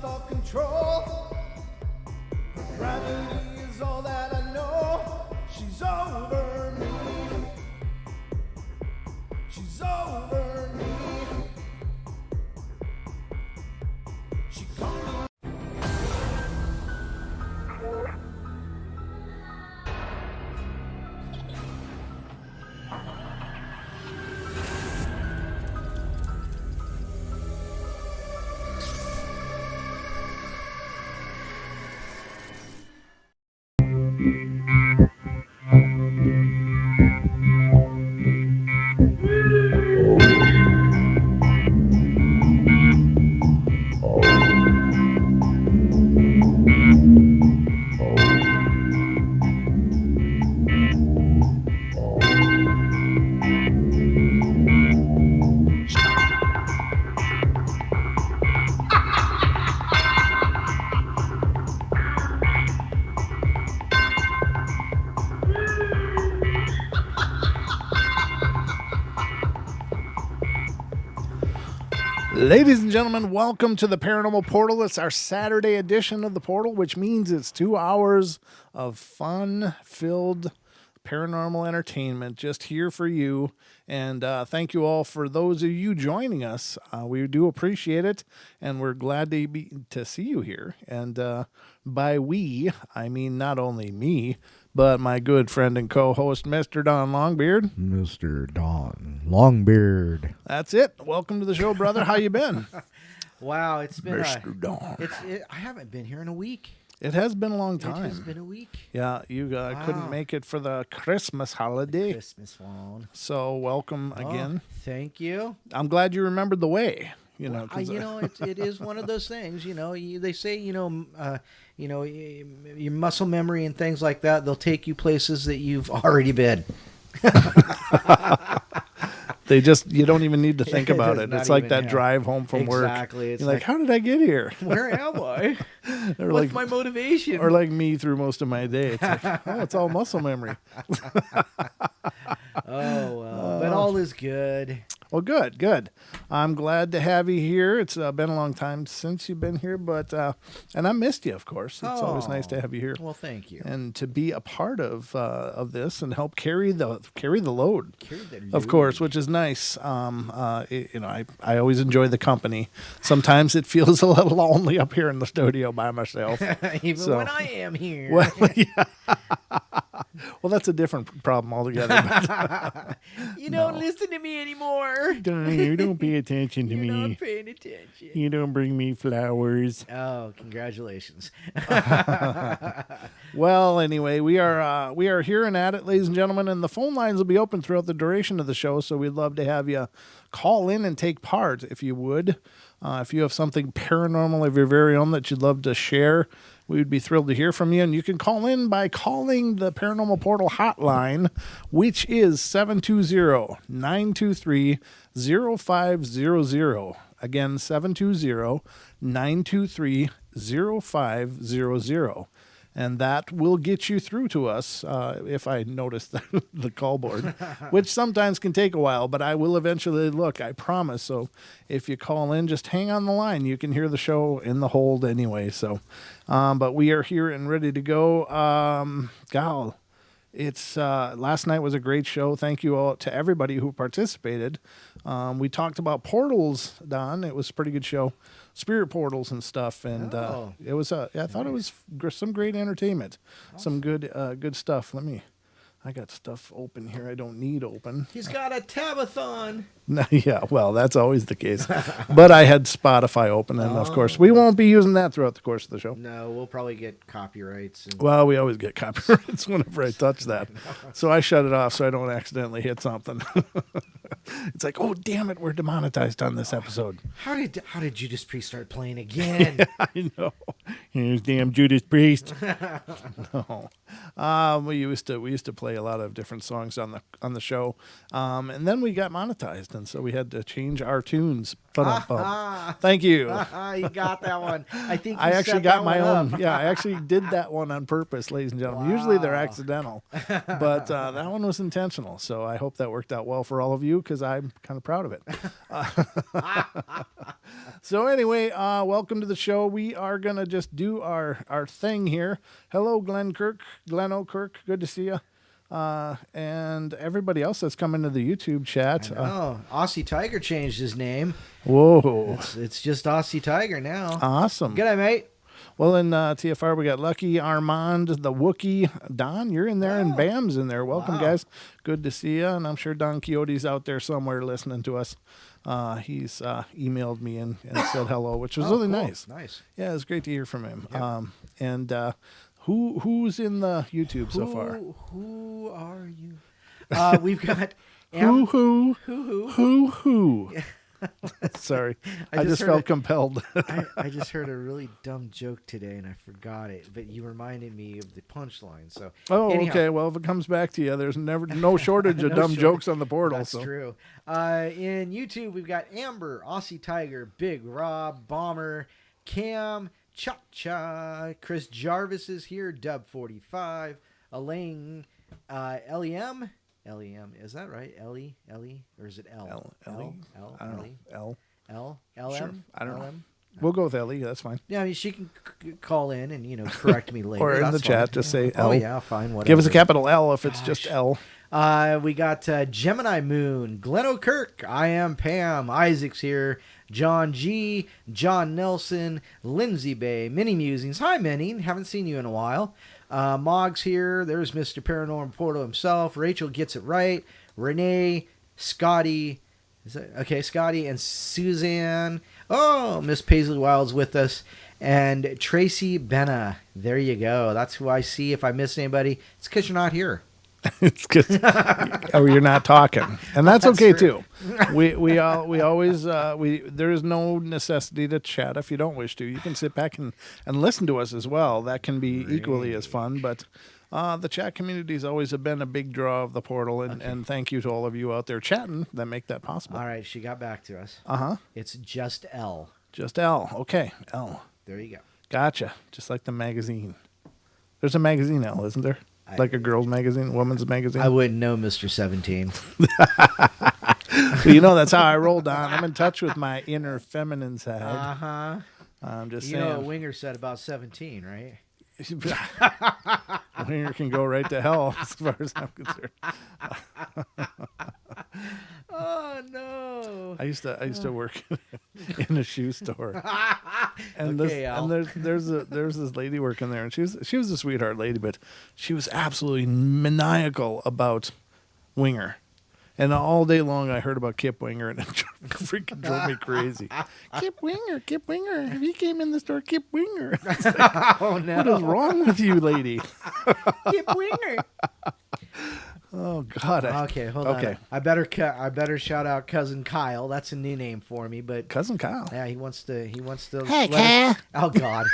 all control. Gravity is all that I know. She's over me. She's over me. She comes. Ladies and gentlemen, welcome to the Paranormal Portal. It's our Saturday edition of the Portal, which means it's 2 hours of fun-filled paranormal entertainment just here for you. And thank you all for those of you joining us. We do appreciate it, and we're glad to see you here. And by we, I mean not only me, but my good friend and co-host, Mr. Don Longbeard. Mr. Don Longbeard. That's it. Welcome to the show, brother. How you been? Wow, it's been Mr. Don. I haven't been here in a week. It has been a long time. It has been a week. Yeah, you couldn't make it for the Christmas holiday. Christmas phone. So welcome again. Thank you. I'm glad you remembered the way. You know, it is one of those things. They say your muscle memory and things like that. They'll take you places that you've already been. You don't even need to think about it. It's like that drive home from work. Exactly. It's You're like, how did I get here? Where am I? Or What's my motivation? Or like me through most of my day. It's like, oh, it's all muscle memory. Oh, well. But all is good. Well, good. I'm glad to have you here. It's been a long time since you've been here, but and I missed you, of course. It's always nice to have you here. Well, thank you. And to be a part of this and help carry the load. Carry the load. Of course, which is nice. I always enjoy the company. Sometimes it feels a little lonely up here in the studio by myself. Even when I am here. Well, yeah. Well, that's a different problem altogether. You don't listen to me anymore. You don't pay attention to me. You're not paying attention. You don't bring me flowers. Oh, congratulations. Well, anyway, we are here and at it, ladies and gentlemen, and the phone lines will be open throughout the duration of the show, so we'd love to have you call in and take part, if you would. If you have something paranormal of your very own that you'd love to share, we would be thrilled to hear from you. And you can call in by calling the Paranormal Portal hotline, which is 720-923-0500. Again, 720-923-0500. And that will get you through to us, if I notice the call board, which sometimes can take a while, but I will eventually look, I promise. So if you call in, just hang on the line. You can hear the show in the hold anyway. So, but we are here and ready to go. It's last night was a great show. Thank you all to everybody who participated. We talked about portals, Don. It was a pretty good show. Spirit portals and stuff, and it was. I thought it was some great entertainment, some good stuff. I got stuff open here I don't need open. He's got a tabathon. Yeah, well, that's always the case. But I had Spotify open, and of course, we won't be using that throughout the course of the show. No, we'll probably get copyrights. Well, we always get copyrights whenever I touch that. So I shut it off so I don't accidentally hit something. It's like, oh, damn it, we're demonetized on this episode. How did Judas Priest start playing again? I know. Here's damn Judas Priest. No. We used to play a lot of different songs on the show. And then we got monetized, and so we had to change our tunes. Thank you. You got that one. I think I actually got my own. Yeah, I actually did that one on purpose, ladies and gentlemen. Wow. Usually they're accidental, but that one was intentional. So I hope that worked out well for all of you, because I'm kind of proud of it. So anyway, welcome to the show. We are going to just do our thing here. Hello, Glenn O'Kirk. Good to see you. And everybody else that's come into the YouTube chat. Oh, Aussie Tiger changed his name. Whoa. It's just Aussie Tiger now. Awesome. G'day, mate. Well, in TFR, we got Lucky, Armand, the Wookie. Don, you're in there, and Bam's in there. Welcome, guys. Good to see you. And I'm sure Don Quixote's out there somewhere listening to us. He's emailed me and said hello, which was really cool. nice. Nice. Yeah, it was great to hear from him. Yep. And who's in the YouTube so far? Who are you? We've got Who? Sorry, I just felt compelled. I just heard a really dumb joke today and I forgot it, but you reminded me of the punchline. So anyhow. Okay. Well, if it comes back to you, there's no shortage of dumb jokes on the portal. That's true. In YouTube, we've got Amber, Aussie Tiger, Big Rob, Bomber, Cam, Cha-Cha, Chris Jarvis is here, Dub45, Elaine, LEM, is that right? Ellie, or is it L? Ellie? L? I don't know. L? Sure. LM? I don't know. LM? We'll go with Ellie. That's fine. Yeah, I mean, she can call in and, correct me later. Or in That's the chat, fine. just say Oh, L. yeah, fine, whatever. Give us a capital L if it's just L. We got Gemini Moon, Glenn O'Kirk, I am Pam, Isaac's here, John G, John Nelson, Lindsay Bay, Mini Musings. Hi, Minnie. Haven't seen you in a while. Mog's here. There's Mr. Paranormal Portal himself. Rachel gets it right. Renee, Scotty. Scotty and Suzanne. Oh, Miss Paisley Wild's with us. And Tracy Benna. There you go. That's who I see. If I missed anybody, it's because you're not here. It's because you're not talking, and that's okay too. We always there is no necessity to chat if you don't wish to. You can sit back and listen to us as well. That can be equally as fun. But the chat community has always been a big draw of the portal, and thank you to all of you out there chatting that make that possible. All right, she got back to us. It's just L. Just L. Okay, L. There you go. Gotcha. Just like the magazine. There's a magazine L, isn't there? Like a girl's magazine, woman's magazine. I wouldn't know, Mr. 17. Well, that's how I roll, Don. I'm in touch with my inner feminine side. I'm just saying. You know what Winger said about 17, right? Winger can go right to hell as far as I'm concerned. Oh no! I used to work in a shoe store, and Okay, there's this lady working there, and she was a sweetheart lady, but she was absolutely maniacal about Winger. And all day long, I heard about Kip Winger, and it freaking drove me crazy. Kip Winger. If he came in the store, Kip Winger. Like, oh no! What is wrong with you, lady? Kip Winger. Oh God. Okay, hold on. I better shout out cousin Kyle. That's a new name for me, but cousin Kyle. Yeah, he wants to. Hey, Kyle. Oh God.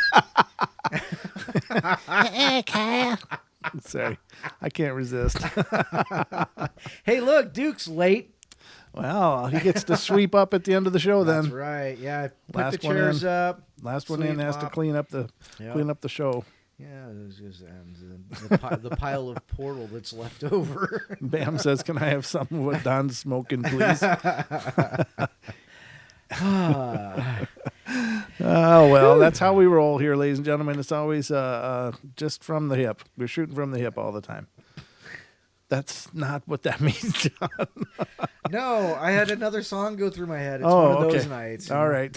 Hey, Kyle. Sorry, I can't resist. Hey, look, Duke's late. Well, he gets to sweep up at the end of the show. Then that's right. Yeah, put last the chairs up. Last one in has to clean up the show. Yeah, it's just the pile of portal that's left over. Bam says, "Can I have some of what Don's smoking, please?" Oh, well, that's how we roll here, ladies and gentlemen. It's always just from the hip. We're shooting from the hip all the time. That's not what that means, John. No, I had another song go through my head. It's one of those nights. All right.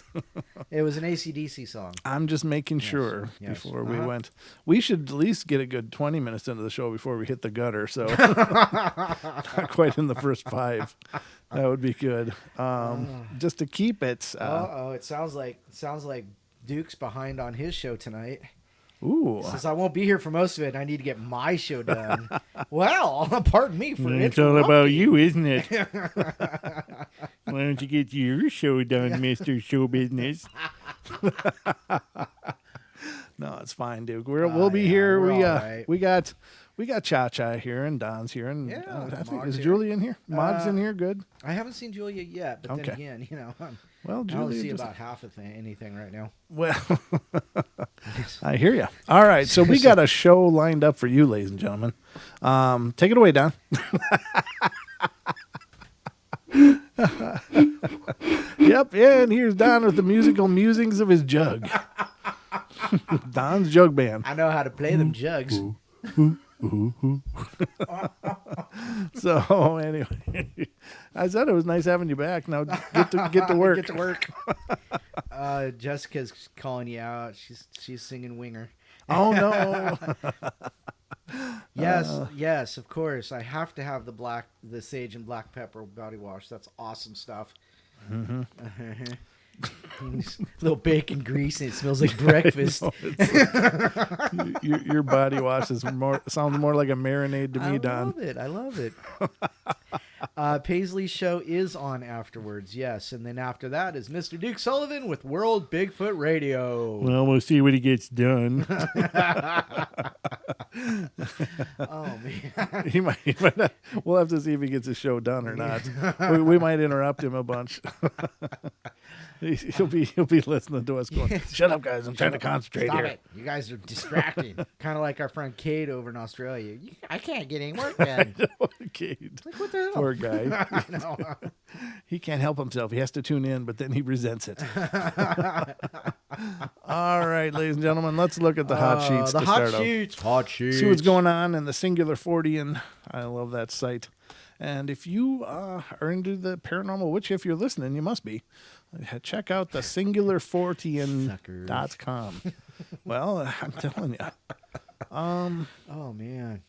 It was an AC/DC song. I'm just making sure before we went. We should at least get a good 20 minutes into the show before we hit the gutter. So not quite in the first 5. That would be good. Just to keep it. It sounds like Duke's behind on his show tonight. Ooh. Since I won't be here for most of it, I need to get my show done. Well, pardon me for it's all about you, isn't it? Why don't you get your show done, Mr. Show Business? No, it's fine, Duke. We'll be here. We got Cha-Cha here, and Don's here, and I think is Julie in here? Mog's in here. Good. I haven't seen Julia yet, but then again, I only see about half of anything right now. Well, I hear you. All right, so we got a show lined up for you, ladies and gentlemen. Take it away, Don. Yep, and here's Don with the musical musings of his jug. Don's Jug Band. I know how to play them jugs. So anyway, I said it was nice having you back. Now get to work. Get to work. Jessica's calling you out. She's singing Winger. Oh no. Yes, of course. I have to have the sage and black pepper body wash. That's awesome stuff. Mm-hmm. Little bacon grease and it smells like breakfast. Your body wash sounds more like a marinade to me, Don. I love it. Paisley's show is on afterwards, yes. And then after that is Mr. Duke Sullivan with World Bigfoot Radio. Well, we'll see what he gets done. Oh, man. He might not, we'll have to see if he gets his show done or not. We might interrupt him a bunch. He'll be listening to us going, shut up, guys. I'm trying to concentrate Stop here. it. You guys are distracting. Kind of like our friend Cade over in Australia. I can't get any work done. Okay. Like, what the hell? Poor guy. I know. He can't help himself. He has to tune in, but then he resents it. All right, ladies and gentlemen, let's look at the hot sheets to start off. Hot sheets. See what's going on in the Singular 40. I love that site. And if you are into the paranormal, which if you're listening, you must be, check out the singular40.com. Well, I'm telling you. Oh, man.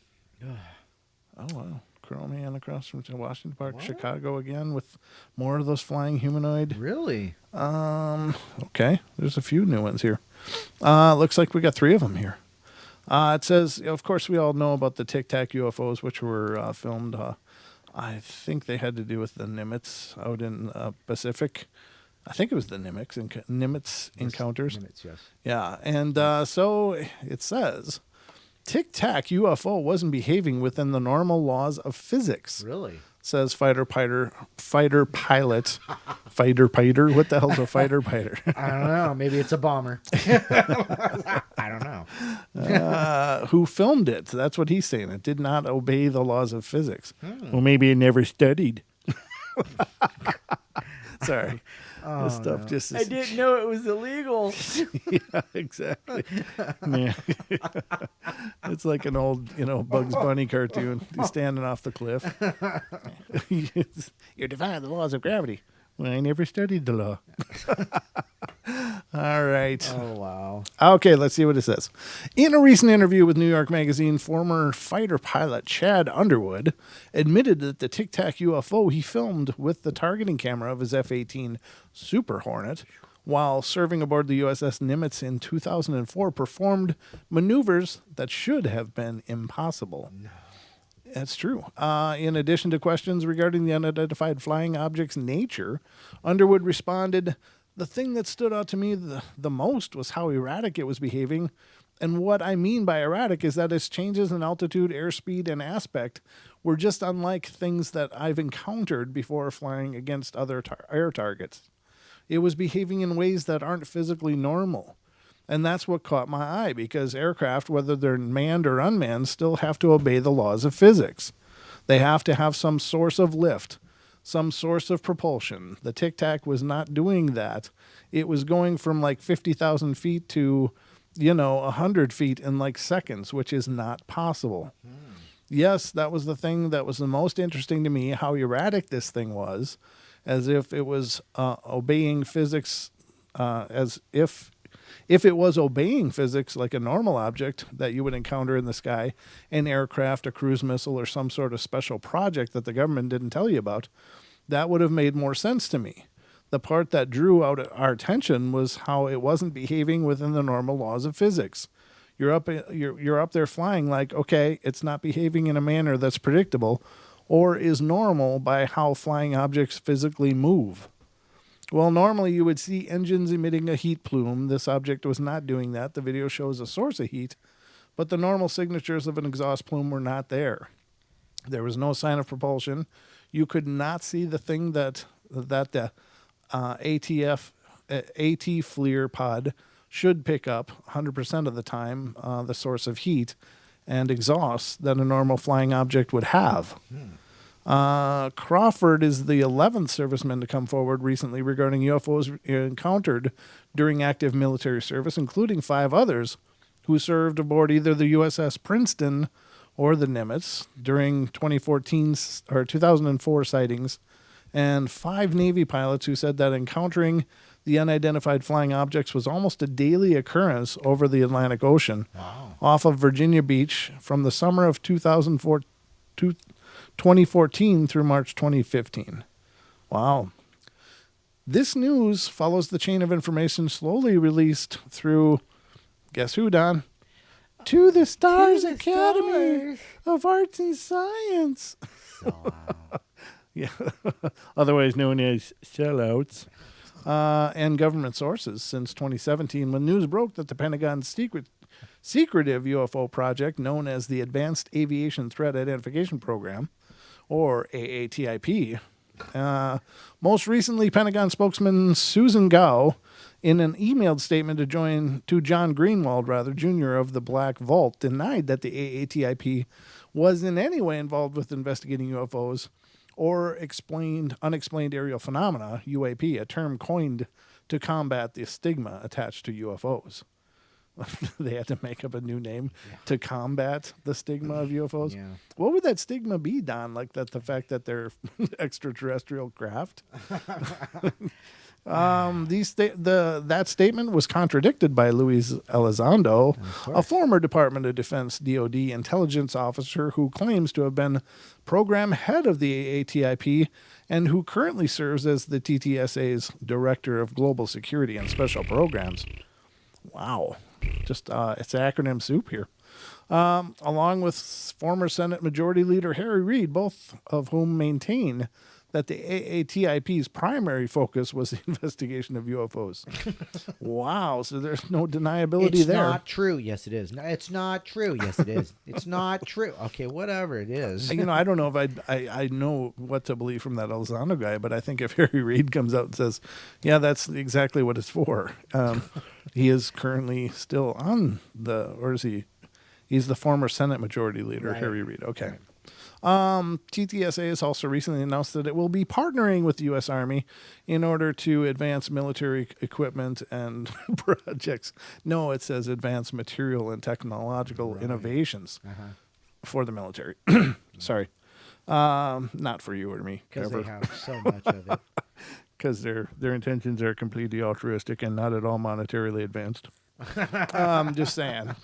Oh, wow. Chromium across from Washington Park, Chicago again with more of those flying humanoid. Really? Okay. There's a few new ones here. Looks like we got 3 of them here. It says, of course, we all know about the Tic-tac UFOs, which were filmed. I think they had to do with the Nimitz out in Pacific. I think it was the Nimitz encounters. Nimitz, yes. Yeah, and so it says, Tic-tac UFO wasn't behaving within the normal laws of physics. Really? Says fighter pilot. What the hell's a fighter pilot? I don't know. Maybe it's a bomber. I don't know. Who filmed it? That's what he's saying. It did not obey the laws of physics. Well, maybe it never studied. Sorry. Oh, This stuff just is... I didn't know it was illegal. Yeah, exactly. Man. It's like an old, Bugs Bunny cartoon. He's standing off the cliff. You're defying the laws of gravity. Well, I never studied the law. All right. Oh, wow. Okay, let's see what it says. In a recent interview with New York Magazine, former fighter pilot Chad Underwood admitted that the Tic-tac UFO he filmed with the targeting camera of his F-18 Super Hornet while serving aboard the USS Nimitz in 2004 performed maneuvers that should have been impossible. No. That's true. In addition to questions regarding the unidentified flying object's nature, Underwood responded, "The thing that stood out to me the most was how erratic it was behaving. And what I mean by erratic is that its changes in altitude, airspeed, and aspect were just unlike things that I've encountered before flying against other air targets. It was behaving in ways that aren't physically normal. And that's what caught my eye, because aircraft, whether they're manned or unmanned, still have to obey the laws of physics. They have to have some source of lift, some source of propulsion. The Tic-tac was not doing that. It was going from like 50,000 feet to, 100 feet in like seconds, which is not possible." Yes, that was the thing that was the most interesting to me, how erratic this thing was, as if it was obeying physics, if it was obeying physics like a normal object that you would encounter in the sky, an aircraft, a cruise missile, or some sort of special project that the government didn't tell you about, that would have made more sense to me. The part that drew out our attention was how it wasn't behaving within the normal laws of physics. You're up there flying like, okay, it's not behaving in a manner that's predictable or is normal by how flying objects physically move. Well, normally you would see engines emitting a heat plume. This object was not doing that. The video shows a source of heat, but the normal signatures of an exhaust plume were not there. There was no sign of propulsion. You could not see the thing that the AT FLIR pod should pick up 100% of the time, the source of heat and exhaust that a normal flying object would have. Crawford is the 11th serviceman to come forward recently regarding UFOs encountered during active military service, including 5 others who served aboard either the USS Princeton or the Nimitz during 2004 sightings, and 5 Navy pilots who said that encountering the unidentified flying objects was almost a daily occurrence over the Atlantic Ocean off of Virginia Beach from the summer of 2014 through March 2015. Wow. This news follows the chain of information slowly released through, guess who, Don? To the Stars Academy of Arts and Science. Yeah, otherwise known as sellouts. And government sources since 2017, when news broke that the Pentagon's secretive UFO project, known as the Advanced Aviation Threat Identification Program, or AATIP. Most recently, Pentagon spokesman Susan Gao, in an emailed statement to John Greenwald, Jr. of the Black Vault, denied that the AATIP was in any way involved with investigating UFOs or unexplained aerial phenomena, UAP, a term coined to combat the stigma attached to UFOs. They had to make up a new name to combat the stigma of UFOs. Yeah. What would that stigma be, Don? Like the fact that they're extraterrestrial craft? That statement was contradicted by Luis Elizondo, a former Department of Defense DoD intelligence officer who claims to have been program head of the AATIP and who currently serves as the TTSA's Director of Global Security and Special Programs. Wow. Just it's acronym soup here. Along with former Senate Majority Leader Harry Reid, both of whom maintain that the AATIP's primary focus was the investigation of UFOs. Wow, so there's no deniability there. It's not true. Yes, it is. No, it's not true. Yes, it is. It's not true. Okay, whatever it is. I don't know if I know what to believe from that Elizondo guy, but I think if Harry Reid comes out and says, yeah, that's exactly what it's for. He is currently still on or is he? He's the former Senate Majority Leader, right. Harry Reid. Okay. Right. TTSA has also recently announced that it will be partnering with the U.S. Army in order to advance military equipment and projects. No, it says advance material and technological innovations for the military. Sorry. Not for you or me. Because they have so much of it. Because their intentions are completely altruistic and not at all monetarily advanced. Just saying.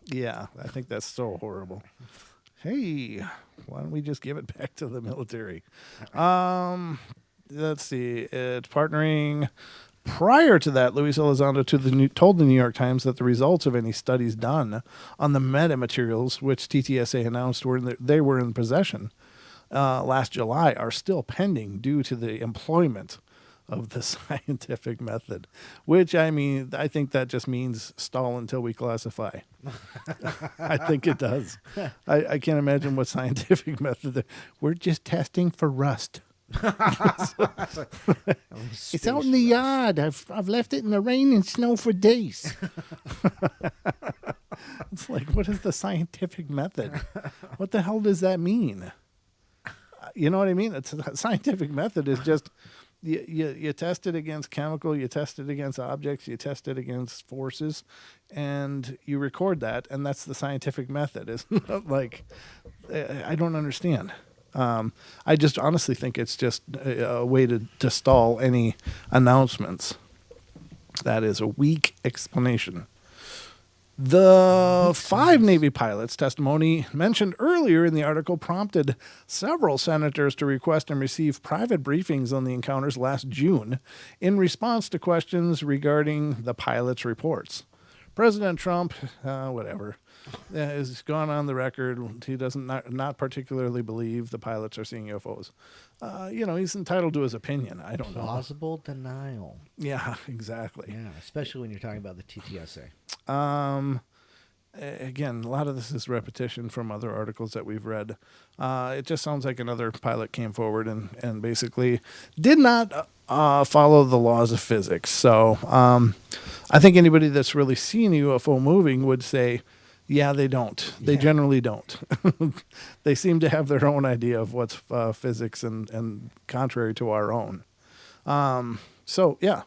Yeah, I think that's so horrible. Hey, why don't we just give it back to the military? Let's see. It's partnering. Prior to that, Luis Elizondo told the New York Times that the results of any studies done on the metamaterials, which TTSA announced they were in possession last July, are still pending due to the employment of the scientific method, which, I think that just means stall until we classify. I think it does. I can't imagine what scientific method. We're just testing for rust. It's out in the yard. I've left it in the rain and snow for days. It's like, what is the scientific method? What the hell does that mean? You know what I mean? It's a scientific method is just you test it against chemical, you test it against objects, you test it against forces, and you record that, and that's the scientific method. Isn't it? Like, I don't understand. I just honestly think it's just a way to stall any announcements. That is a weak explanation. The 5 Navy pilots' testimony mentioned earlier in the article prompted several senators to request and receive private briefings on the encounters last June in response to questions regarding the pilots' reports. President Trump, has gone on the record. He doesn't not particularly believe the pilots are seeing UFOs. He's entitled to his opinion. I don't know. Plausible denial. Yeah, exactly. Yeah, especially when you're talking about the TTSA. Again, a lot of this is repetition from other articles that we've read. It just sounds like another pilot came forward and basically did not follow the laws of physics. So I think anybody that's really seen a UFO moving would say, Yeah, they don't. They generally don't. They seem to have their own idea of what's physics and contrary to our own. So, yeah,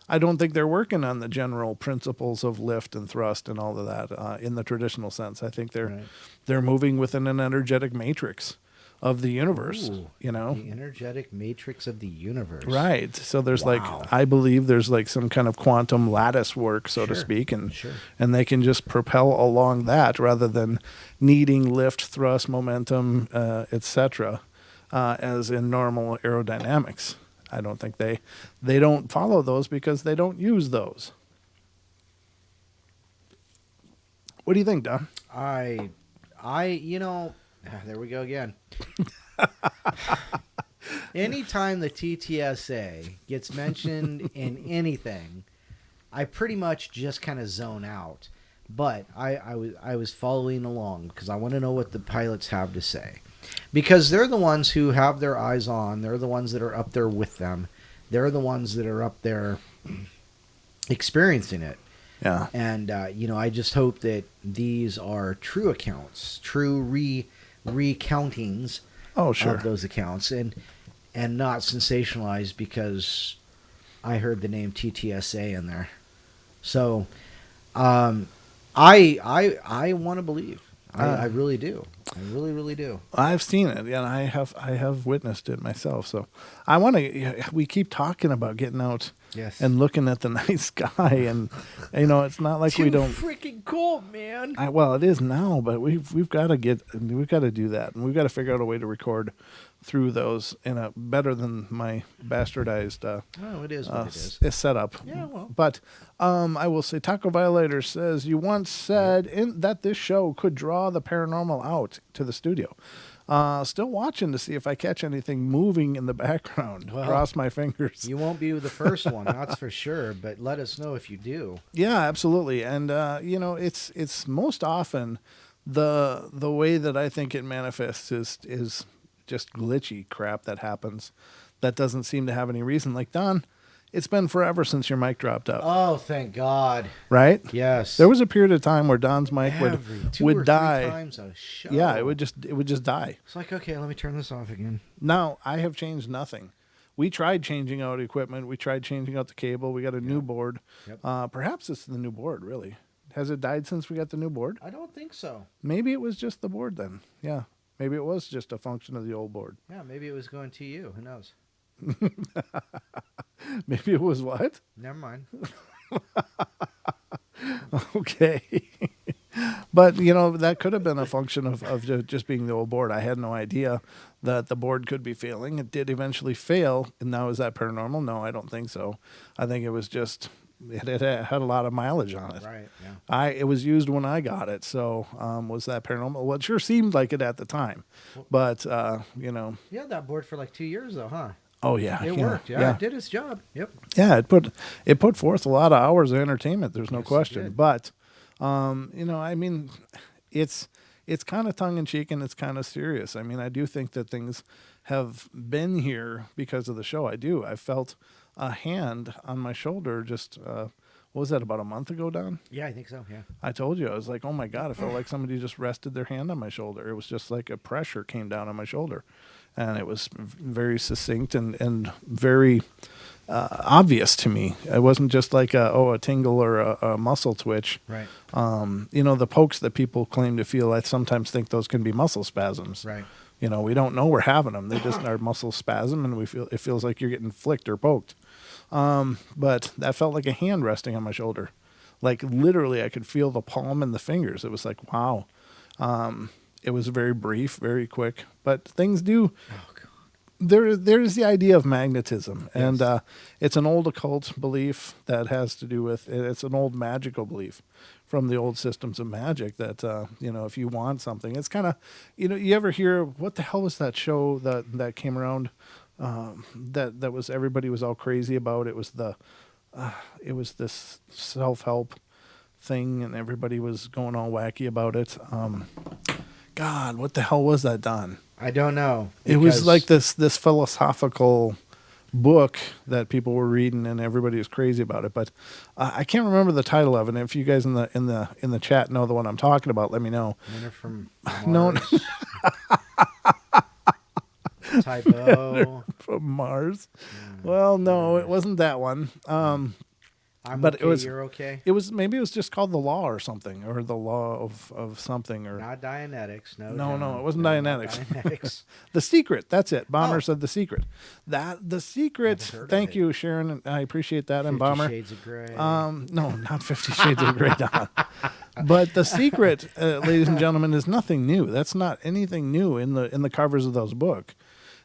I don't think they're working on the general principles of lift and thrust and all of that in the traditional sense. I think they're moving within an energetic matrix of the universe, Ooh, you know? The energetic matrix of the universe. Right. So there's Wow. I believe there's like some kind of quantum lattice work, so to Sure. speak, and Sure. and they can just propel along that rather than needing lift, thrust, momentum, etc., as in normal aerodynamics. I don't think they don't follow those because they don't use those. What do you think, Don? There we go again. Anytime the TTSA gets mentioned in anything, I pretty much just kind of zone out. But I was following along because I want to know what the pilots have to say. Because they're the ones who have their eyes on. They're the ones that are up there with them. They're the ones that are up there experiencing it. Yeah. And, I just hope that these are true accounts, true recountings Oh, sure. of those accounts, and not sensationalized because I heard the name TTSA in there. So, I want to believe. I really do. I really, really do. I've seen it, and I have witnessed it myself. So I want to. We keep talking about getting out Yes. and looking at the night sky, and it's not like we don't. Freaking cold, man. Well, it is now, but we've got to do that, and we've got to figure out a way to record through those in a better than my bastardized It is what it is. setup. Yeah, well. But I will say, Taco Violator says you once said that this show could draw the paranormal out to the studio. Still watching to see if I catch anything moving in the background. Well, Cross my fingers. You won't be the first one, that's for sure. But let us know if you do. Yeah, absolutely. And it's most often the way that I think it manifests is just glitchy crap that happens that doesn't seem to have any reason. Like, Don, it's been forever since your mic dropped out. Oh, thank God. Right? Yes. There was a period of time where Don's mic Two would or die. 3 times a show. Yeah, it would just die. It's like, okay, let me turn this off again. Now, I have changed nothing. We tried changing out equipment. We tried changing out the cable. We got a new board. Yep. Perhaps it's the new board, really. Has it died since we got the new board? I don't think so. Maybe it was just the board then. Yeah. Maybe it was just a function of the old board. Yeah, maybe it was going to you. Who knows? Maybe it was what? Never mind. Okay. But, that could have been a function of just being the old board. I had no idea that the board could be failing. It did eventually fail. And now, is that paranormal? No, I don't think so. I think it was just, it had a lot of mileage on it. Right, yeah. It was used when I got it. So was that paranormal? Well, it sure seemed like it at the time. But, You had that board for like 2 years, though, huh? Oh, yeah. It worked. Yeah, it did its job. Yep. Yeah, it put forth a lot of hours of entertainment. There's no Yes, it question. did. But, I mean, it's kind of tongue in cheek and it's kind of serious. I mean, I do think that things have been here because of the show. I do. I felt a hand on my shoulder just, what was that, about a month ago, Don? Yeah, I think so, yeah. I told you, I was like, oh my God, I felt like somebody just rested their hand on my shoulder. It was just like a pressure came down on my shoulder. And it was very succinct and very obvious to me. It wasn't just like a tingle or a muscle twitch. Right. The pokes that people claim to feel, I sometimes think those can be muscle spasms. Right. We don't know we're having them. They just are muscle spasm, and it feels like you're getting flicked or poked. But that felt like a hand resting on my shoulder. Like literally I could feel the palm and the fingers. It was like, wow. It was very brief, very quick, but things do. Oh, God. There's the idea of magnetism, and it's an old occult belief that has to do with, it's an old magical belief from the old systems of magic that, if you want something, it's kind of, you ever hear, what the hell was that show that came around that was, everybody was all crazy about? It was it was this self-help thing, and everybody was going all wacky about it. God, what the hell was that, Don? I don't know. It was like this philosophical book that people were reading and everybody was crazy about it, but I can't remember the title of it. And if you guys in the chat know the one I'm talking about, let me know. Men are from No, Mars. Typo. from Mars. Well, no, it wasn't that one. I'm But okay, it was- you're okay. It was maybe it was just called The Law or something, or The Law of something, or Not Dianetics. No, No, John. it wasn't No, not Dianetics. Dianetics. The Secret. That's it. Bomber Oh. said The Secret. The Secret. Never heard of Thank it. you, Sharon. I appreciate that. And 50 Bomber. Shades of Grey. No, not 50 Shades of Grey, Don. But The Secret, ladies and gentlemen, is nothing new. That's not anything new in the covers of those books.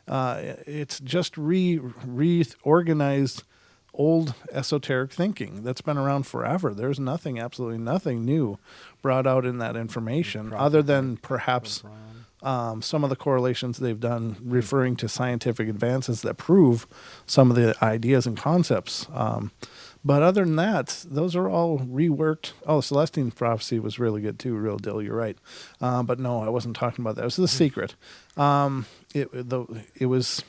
It's just reorganized old esoteric thinking that's been around forever. There's absolutely nothing new brought out in that information, other than perhaps some of the correlations they've done referring to scientific advances that prove some of the ideas and concepts. But other than that, those are all reworked. Oh, Celestine Prophecy was really good too, real deal. You're right. But no, I wasn't talking about that. It was The Secret. It was.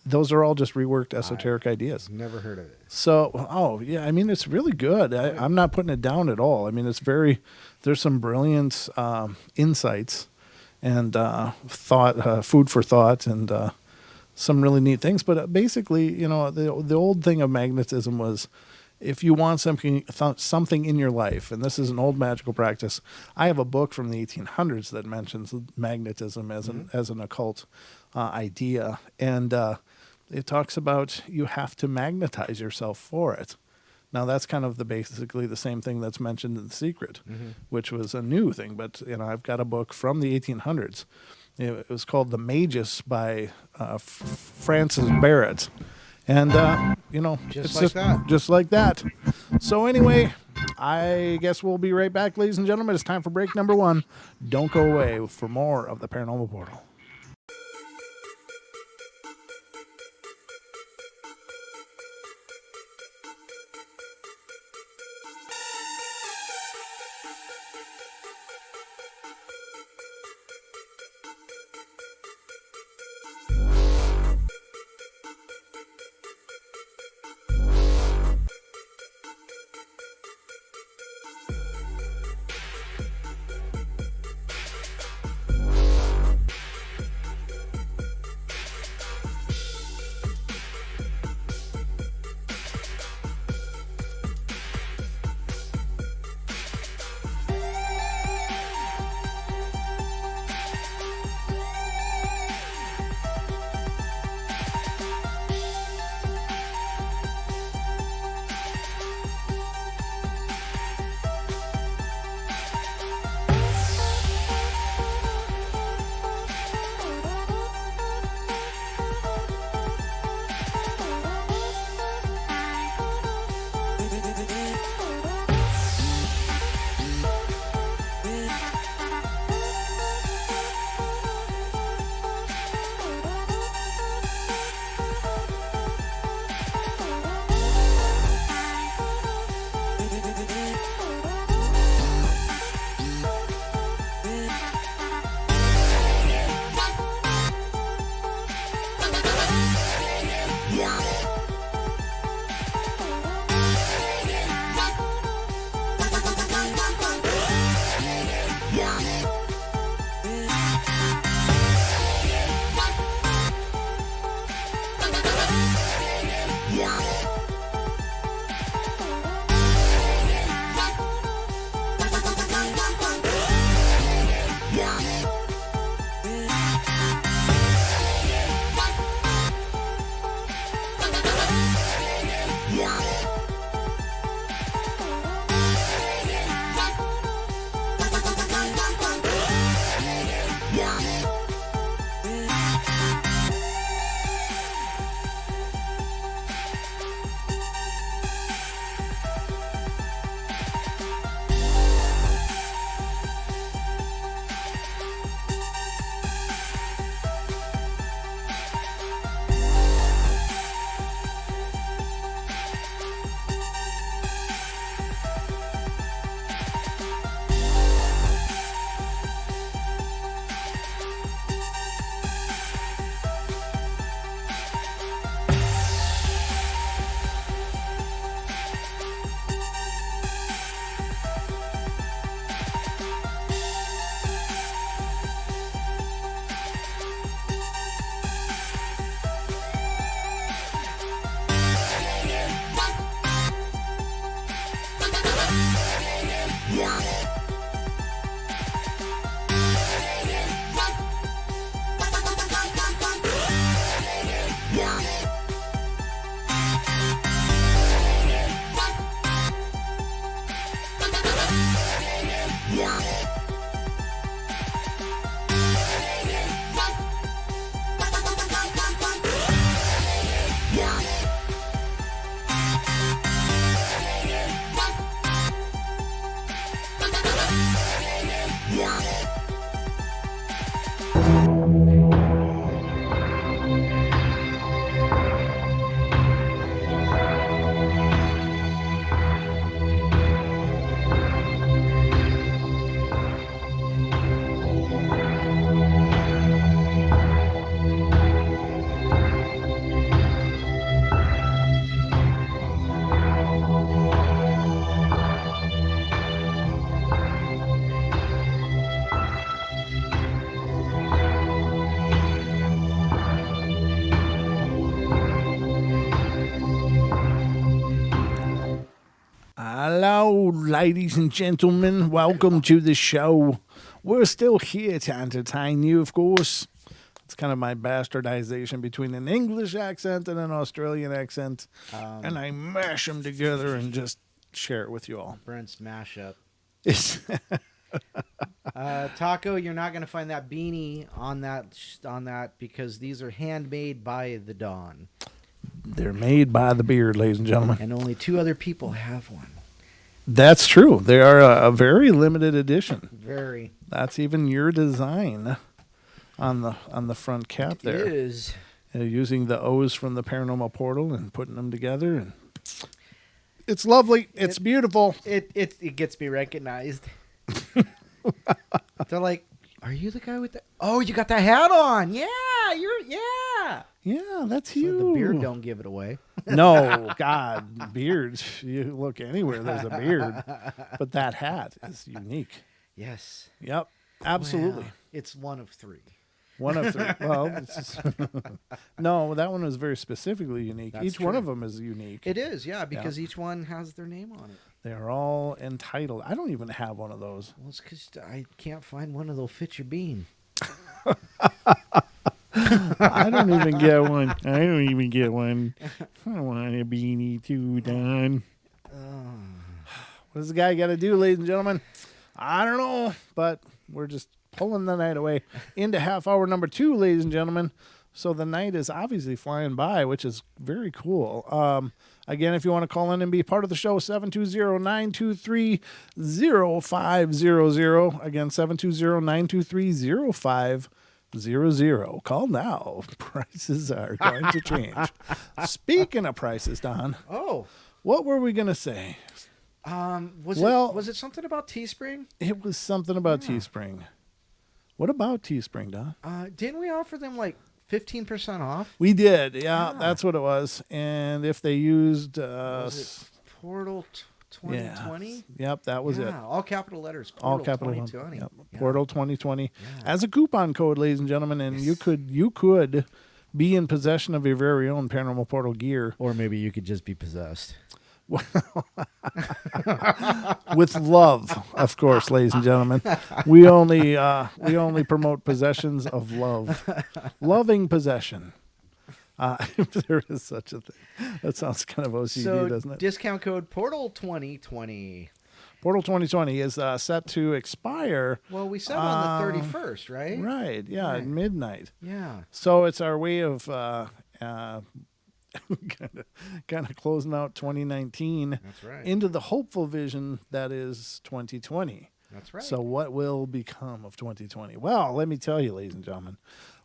Those are all just reworked esoteric ideas. Never heard of it. So, yeah, I mean, it's really good. I'm not putting it down at all. I mean, there's some brilliant insights and food for thought, and some really neat things. But basically, the old thing of magnetism was, if you want something in your life, and this is an old magical practice. I have a book from the 1800s that mentions magnetism as an occult idea, and it talks about you have to magnetize yourself for it. Now that's kind of basically the same thing that's mentioned in The Secret, which was a new thing. But I've got a book from the 1800s. It was called The Magus by Francis Barrett, and just like that. So anyway, I guess we'll be right back, ladies and gentlemen. It's time for break number 1. Don't go away for more of the Paranormal Portal. Hello, ladies and gentlemen. Welcome to the show. We're still here to entertain you, of course. It's kind of my bastardization between an English accent and an Australian accent. And I mash them together and just share it with you all. Brent's mashup. It's Taco, you're not going to find that beanie on that because these are handmade by the Dawn. They're made by the beard, ladies and gentlemen. And only 2 other people have one. That's true. They are a very limited edition. Very. That's even your design on the front cap there. It is. Using the O's from the Paranormal Portal and putting them together, and it's lovely. It's beautiful. It gets me recognized. They're like, "Are you the guy with the? Oh, you got the hat on? Yeah, Yeah, that's So you. the beard don't give it away. No, God, beards. You look anywhere, there's a beard. But that hat is unique. Yes. Yep, absolutely. Well, it's one of 3. One of 3. Well, it's just no, that one was very specifically unique. That's Each one true. of them is unique. It is, yeah, because each one has their name on it. They are all entitled. I don't even have one of those. Well, it's because I can't find one that'll fit your bean. I don't even get one. I don't even get one. I want a beanie too, Don. What does the guy got to do, ladies and gentlemen? I don't know, but we're just pulling the night away into half hour number 2, ladies and gentlemen. So the night is obviously flying by, which is very cool. Again, if you want to call in and be part of the show, 720-923-0500. Again, 720-923-0500. Call now. Prices are going to change. Speaking of prices, Don, Oh, what were we going to say? was it something about Teespring? It was something about Teespring. What about Teespring, Don? Didn't we offer them like 15% off? We did. Yeah, that's what it was. And if they used... Was it Portal 2020? Yep, that was it. All capital letters. Portal All capital 2020. Yep. Yeah. Portal 2020 Yeah. as a coupon code, ladies and gentlemen, and you could be in possession of your very own Paranormal Portal gear Or maybe you could just be possessed. with love, of course, ladies and gentlemen. We only promote possessions of love, loving possession. If there is such a thing, that sounds kind of OCD, So doesn't it? discount code Portal 2020. Portal 2020 is set to expire. Well, we said on the 31st, right? Right, yeah, Right. at midnight. Yeah. So it's our way of kind of closing out 2019 That's right. into the hopeful vision that is 2020. That's right. So what will become of 2020? Well, let me tell you, ladies and gentlemen,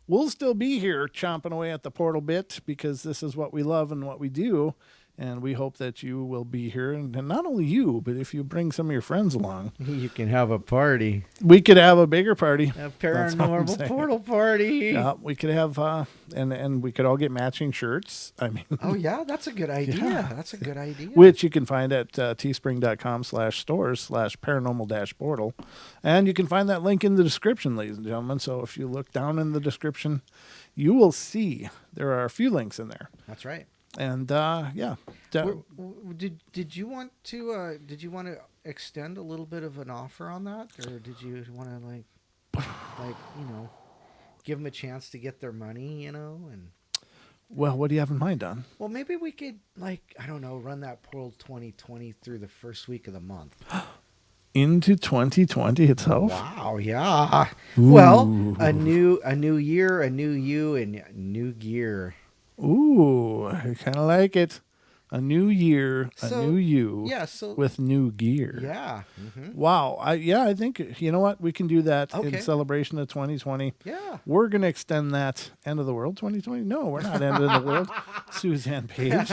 we'll still be here chomping away at the portal bit because this is what we love and what we do. And we hope that you will be here. And not only you, but if you bring some of your friends along, You can have a party. we could have a bigger party. A That's all I'm paranormal saying. portal party. Yeah, we could have, and we could all get matching shirts. I mean, Oh, yeah, that's a good idea. Yeah. That's a good idea. which you can find at teespring.com/stores/paranormal-portal. And you can find that link in the description, ladies and gentlemen. So if you look down in the description, you will see there are a few links in there. That's right. And Did you want to extend a little bit of an offer on that, or did you want to give them a chance to get their money, and well, what do you have in mind, Don? well, maybe we could run that Portal 2020 through the first week of the month. Into 2020 itself? Wow, yeah. Ooh. Well, a new year, a new you, and new gear. Ooh, I kind of like it. A new year, So, a new you, Yeah. So with new gear. yeah. Wow. I think, you know what? We can do that Okay. in celebration of 2020. Yeah. We're going to extend that end of the world 2020. No, we're not ending the world. Suzanne Page.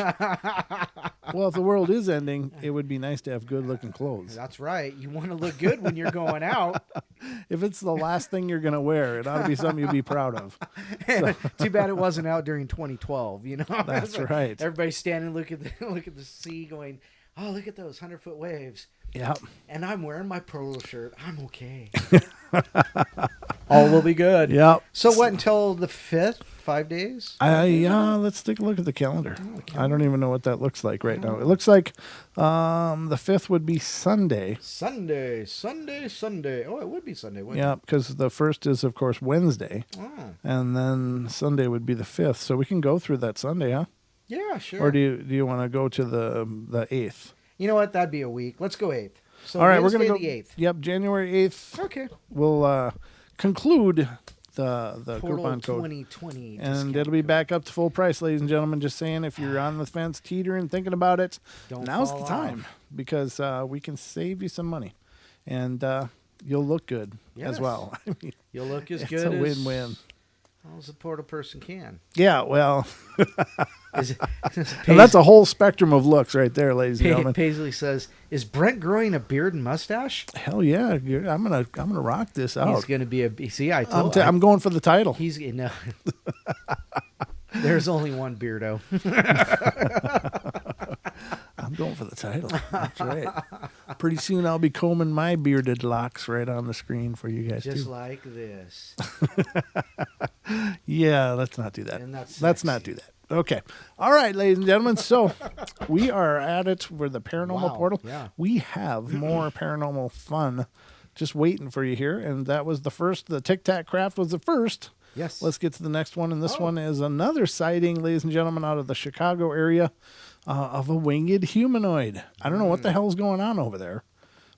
Well, if the world is ending, it would be nice to have good looking clothes. That's right. You want to look good when you're going out. If it's the last thing you're going to wear, it ought to be something you'd be proud of. Too bad it wasn't out during 2012. That's right. Everybody's standing, look at the sea, going, "Oh, look at those 100-foot waves." Yep. And I'm wearing my polo shirt. I'm okay. All will be good. Yep. So what? Until the 5th 5 days? Let's take a look at the calendar. I don't even know what that looks like right now. It looks like the 5th would be Sunday. Sunday. Oh, it would be Sunday, wouldn't Yeah, because the 1st is, of course, Wednesday. it? Oh. And then Sunday would be the 5th. So we can go through that Sunday, huh? Yeah, sure. Or do you want to go to the 8th? You know what? That'd be a week. Let's go 8th. So All right, Wednesday we're going to go. the 8th. Yep, January 8th. Okay. We'll conclude the Portal coupon code. 2020. And discount it'll be code. back up to full price, ladies and gentlemen. Just saying, if you're on the fence, teetering, thinking about it, Don't now's fall the time off. because we can save you some money, and you'll look good as Yes. well. I mean, You'll look as it's good a win-win. as a portal person can. Yeah, well, Is it, and that's a whole spectrum of looks right there, ladies and gentlemen. Paisley says, "Is Brent growing a beard and mustache?" Hell yeah, I'm gonna rock this out. He's going to be a. See, I told. I'm going for the title. He's no. There's only one beardo. I'm going for the title. That's right. Pretty soon I'll be combing my bearded locks right on the screen for you guys Just too. like this. Yeah, let's not do that. And that's Let's not sexy. do that. Okay. All right, ladies and gentlemen. So we are at it for the Paranormal Wow, Portal. yeah. We have more paranormal fun just waiting for you here. And that was the first. The Tic-tac craft was the first. Yes. Let's get to the next one. And this Oh. one is another sighting, ladies and gentlemen, out of the Chicago area of a winged humanoid. I don't know what the hell's going on over there,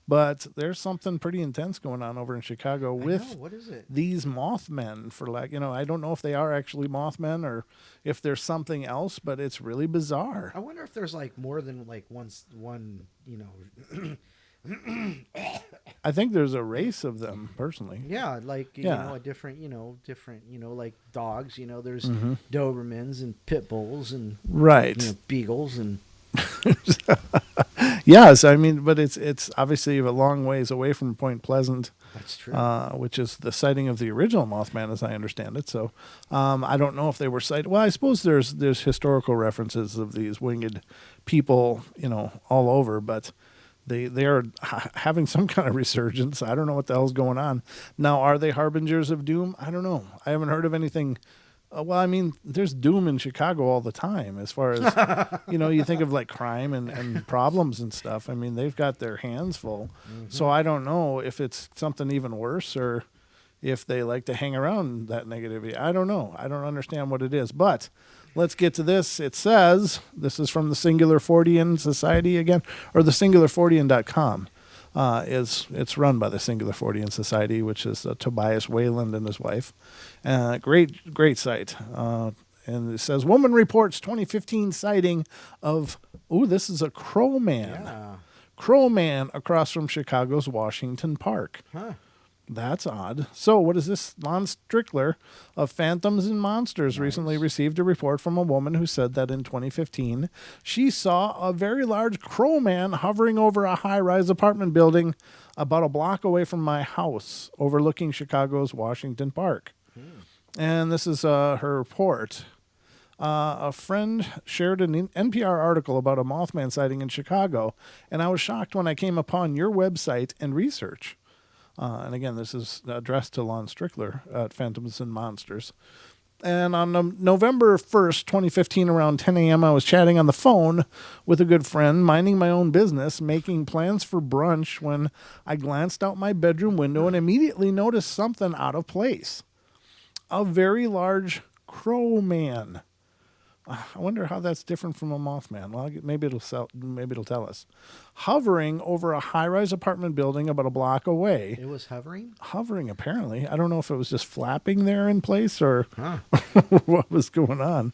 but there's something pretty intense going on over in Chicago I with know, what is it? these Mothmen. For I don't know if they are actually Mothmen or if there's something else, but it's really bizarre. I wonder if there's like more than like one. You know. I think there's a race of them, personally. Yeah, like Yeah. you know, a different, like dogs. You know, there's Mm-hmm. Dobermans and pit bulls and Right. beagles and Yes, I mean, but it's obviously a long ways away from Point Pleasant, that's true. which is the sighting of the original Mothman, as I understand it. So I don't know if they were sighted. Well, I suppose there's historical references of these winged people, all over, but they are having some kind of resurgence. I don't know what the hell's going on. Now, are they harbingers of doom? I don't know. I haven't heard of anything. Well, I mean, there's doom in Chicago all the time as far as, you think of like crime and problems and stuff. I mean, they've got their hands full. So I don't know if it's something even worse or if they like to hang around that negativity. I don't know. I don't understand what it is. But let's get to this. It says, this is from the Singular Fortean Society again, or the singularfortean.com. It's run by the Singular Fortean Society, which is Tobias Wayland and his wife. Great site. And it says, woman reports 2015 sighting of, this is a crow man. yeah. Crow man across from Chicago's Washington Park. Huh. That's odd. So what is this? Lon Strickler of Phantoms and Monsters recently received a report from a woman who said that in 2015, she saw a very large crow man hovering over a high-rise apartment building about a block away from my house, overlooking Chicago's Washington Park. And this is her report. A friend shared an NPR article about a Mothman sighting in Chicago, and I was shocked when I came upon your website and research. And again, this is addressed to Lon Strickler at Phantoms and Monsters. And on November 1st, 2015, around 10 a.m., I was chatting on the phone with a good friend, minding my own business, making plans for brunch, when I glanced out my bedroom window and immediately noticed something out of place. A very large crow man. I wonder how that's different from a Mothman. Well, maybe it'll tell us. Hovering over a high-rise apartment building about a block away. It was hovering. Hovering, apparently. I don't know if it was just flapping there in place or Huh. what was going on.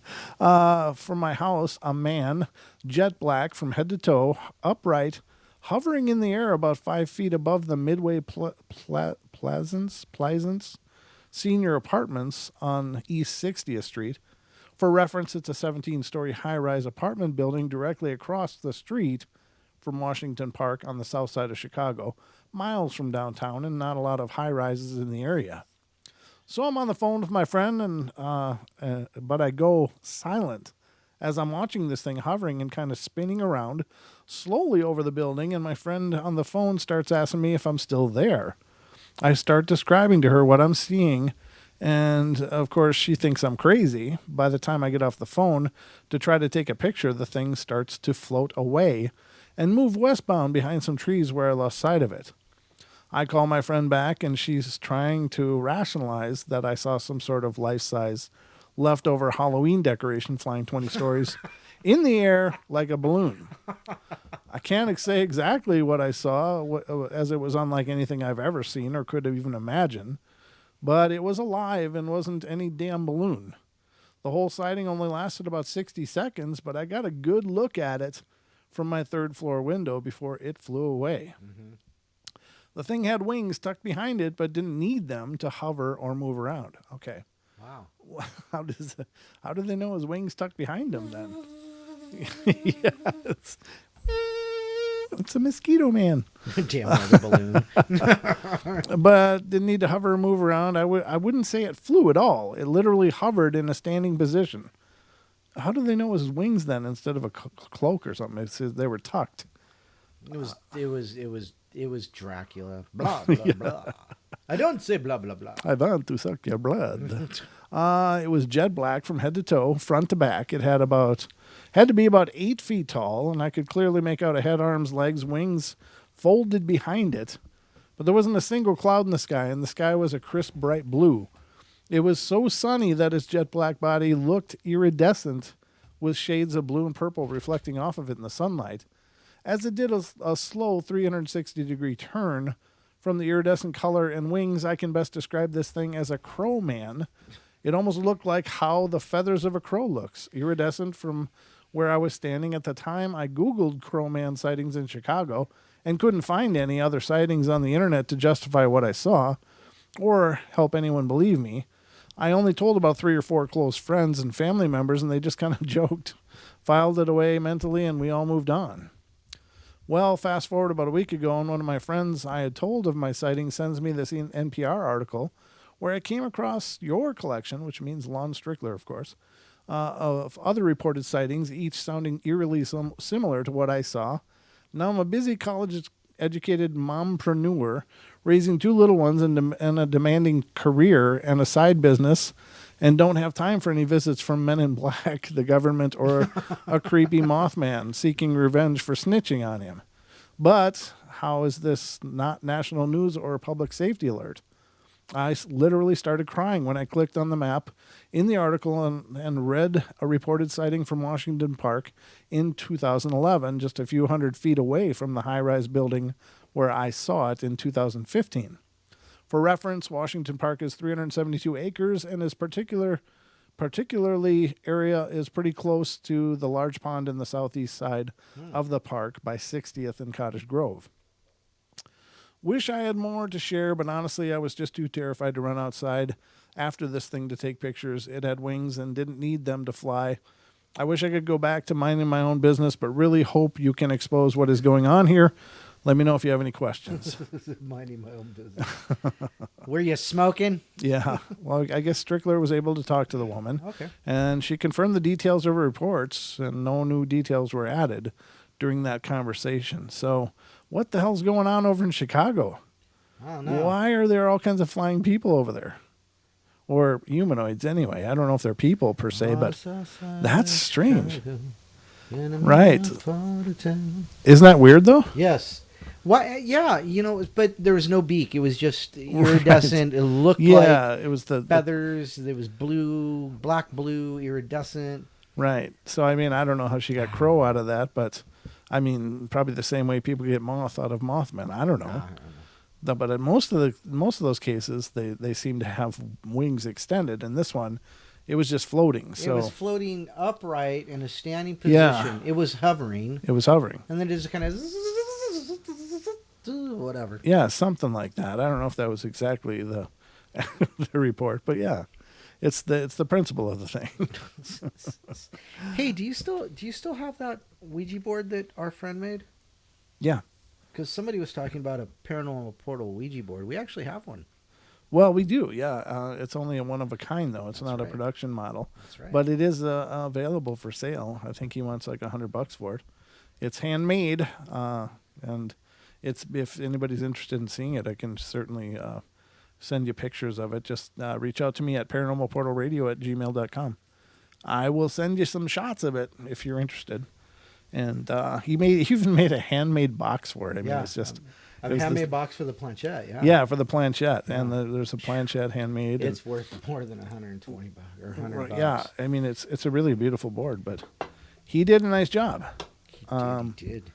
From my house, a man, jet black from head to toe, upright, hovering in the air about 5 feet above the Midway Pleasance Senior Apartments on East 60th Street. For reference, it's a 17-story high-rise apartment building directly across the street from Washington Park on the south side of Chicago, miles from downtown, and not a lot of high-rises in the area. So I'm on the phone with my friend, but I go silent as I'm watching this thing hovering and kind of spinning around slowly over the building, and my friend on the phone starts asking me if I'm still there. I start describing to her what I'm seeing, And, of course, she thinks I'm crazy. By the time I get off the phone to try to take a picture, the thing starts to float away and move westbound behind some trees where I lost sight of it. I call my friend back, and she's trying to rationalize that I saw some sort of life-size leftover Halloween decoration flying 20 stories in the air like a balloon. I can't say exactly what I saw, as it was unlike anything I've ever seen or could have even imagined, but it was alive and wasn't any damn balloon. The whole sighting only lasted about 60 seconds, but I got a good look at it from my third-floor window before it flew away. Mm-hmm. The thing had wings tucked behind it, but didn't need them to hover or move around. Okay. Wow. How do they know his wings tucked behind him then? Yes. It's a mosquito man. Damn another balloon. But didn't need to hover or move around. I wouldn't say it flew at all. It literally hovered in a standing position. How do they know it was his wings then instead of a cloak or something? It says they were tucked. It was Dracula. Blah blah blah. I don't say blah blah blah. I want to suck your blood. It was jet black from head to toe, front to back. It had to be about 8 feet tall, and I could clearly make out a head, arms, legs, wings folded behind it. But there wasn't a single cloud in the sky, and the sky was a crisp, bright blue. It was so sunny that its jet black body looked iridescent with shades of blue and purple reflecting off of it in the sunlight. As it did a slow 360-degree turn from the iridescent color and wings, I can best describe this thing as a crow man. It almost looked like how the feathers of a crow looks, iridescent from where I was standing at the time. I Googled crow man sightings in Chicago and couldn't find any other sightings on the internet to justify what I saw or help anyone believe me. I only told about 3 or 4 close friends and family members, and they just kind of joked, filed it away mentally, and we all moved on. Well, fast forward about a week ago, and one of my friends I had told of my sighting sends me this NPR article where I came across your collection, which means Lon Strickler, of course, of other reported sightings, each sounding eerily similar to what I saw. Now I'm a busy college-educated mompreneur, raising 2 little ones and a demanding career and a side business, and don't have time for any visits from men in black, the government, or a creepy Mothman seeking revenge for snitching on him. But how is this not national news or a public safety alert? I literally started crying when I clicked on the map in the article and read a reported sighting from Washington Park in 2011, just a few hundred feet away from the high-rise building where I saw it in 2015. For reference, Washington Park is 372 acres and is particularly area is pretty close to the large pond in the southeast side of the park by 60th and Cottage Grove. Wish I had more to share, but honestly, I was just too terrified to run outside after this thing to take pictures. It had wings and didn't need them to fly. I wish I could go back to minding my own business, but really hope you can expose what is going on here. Let me know if you have any questions. Minding my own business. Were you smoking? Yeah. Well, I guess Strickler was able to talk to the woman. Okay. And she confirmed the details of her reports, and no new details were added during that conversation. So what the hell's going on over in Chicago? I don't know. Why are there all kinds of flying people over there? Or humanoids anyway. I don't know if they're people per se, but that's strange. Right. Isn't that weird, though? Yes. Why? Yeah, but there was no beak. It was just iridescent. Right. It looked like it was the feathers. It was blue, black, blue, iridescent. Right. So, I mean, I don't know how she got crow out of that, but, I mean, probably the same way people get moth out of Mothman. I don't know. But in most of those cases, they seem to have wings extended. And this one, it was just floating. So it was floating upright in a standing position. Yeah. It was hovering. And then it just kind of whatever. Yeah, something like that. I don't know if that was exactly the the report, but yeah. It's the principle of the thing. Hey, do you still have that Ouija board that our friend made? Yeah. Because somebody was talking about a Paranormal Portal Ouija board. We actually have one. Well, we do, yeah. It's only a one of a kind, though. It's not a production model. That's right. But it is available for sale. I think he wants like $100 for it. It's handmade, and it's if anybody's interested in seeing it, I can certainly send you pictures of it. Just reach out to me at paranormalportalradio@gmail.com. I will send you some shots of it if you're interested. And he even made a handmade box for it. I mean, it's just a handmade box for the planchette. Yeah. Yeah, for the planchette, and there's a planchette handmade. It's worth more than $120 or $100. Yeah, I mean it's a really beautiful board, but he did a nice job. He did.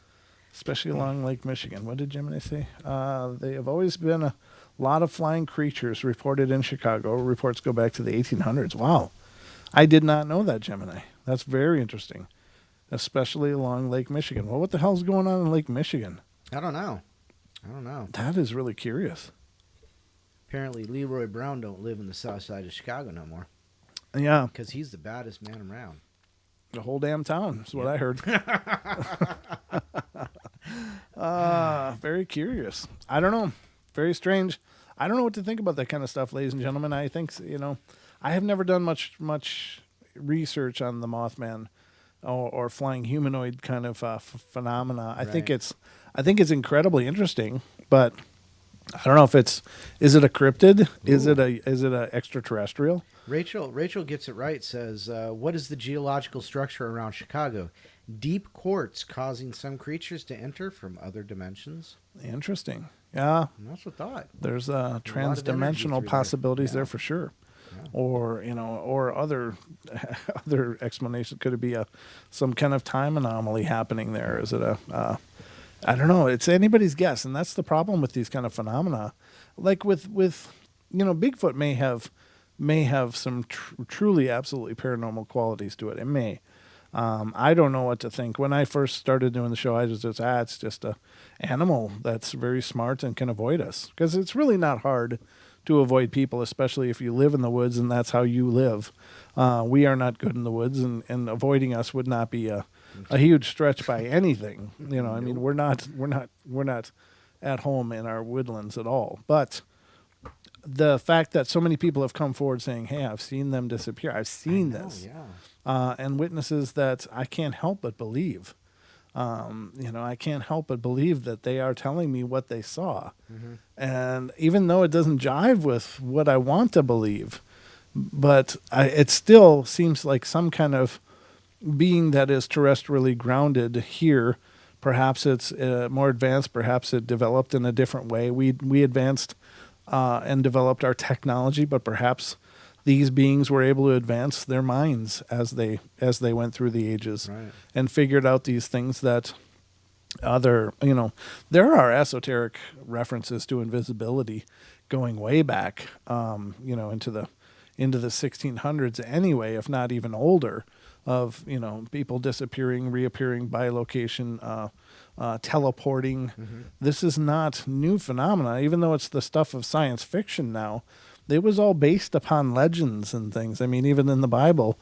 Especially along Lake Michigan. What did Gemini say? They have always been a lot of flying creatures reported in Chicago. Reports go back to the 1800s. Wow, I did not know that, Gemini. That's very interesting. Especially along Lake Michigan. Well, what the hell's going on in Lake Michigan? I don't know. That is really curious. Apparently, Leroy Brown don't live in the south side of Chicago no more. Yeah. Because he's the baddest man around. The whole damn town is what I heard. Very curious. I don't know. Very strange. I don't know what to think about that kind of stuff, ladies and gentlemen. I think, I have never done much research on the Mothman or flying humanoid kind of phenomena. I think it's incredibly interesting, but I don't know if is it a cryptid? Ooh. Is it a extraterrestrial? Rachel gets it right. Says, what is the geological structure around Chicago? Deep quartz causing some creatures to enter from other dimensions. Interesting. Yeah. And that's what I thought. There's trans-dimensional possibilities there for sure. Yeah. Or other explanations. Could it be some kind of time anomaly happening there? Is it I don't know. It's anybody's guess, and that's the problem with these kind of phenomena. Like with Bigfoot may have some truly absolutely paranormal qualities to it. It may. I don't know what to think. When I first started doing the show, I just it's just a animal that's very smart and can avoid us, because it's really not hard to avoid people, especially if you live in the woods and that's how you live. We are not good in the woods, and avoiding us would not be a huge stretch by anything. I mean, we're not at home in our woodlands at all. But the fact that so many people have come forward saying, "Hey, I've seen them disappear. I've seen this," and witnesses that I can't help but believe. I can't help but believe that they are telling me what they saw. Mm-hmm. And even though it doesn't jive with what I want to believe, but it still seems like some kind of being that is terrestrially grounded here. Perhaps it's more advanced. Perhaps it developed in a different way. We advanced and developed our technology, but perhaps these beings were able to advance their minds as they went through the ages, right, and figured out these things that there are esoteric references to invisibility going way back, into the 1600s anyway, if not even older, of people disappearing, reappearing by location, teleporting. Mm-hmm. This is not new phenomena, even though it's the stuff of science fiction now. It was all based upon legends and things. I mean, even in the Bible,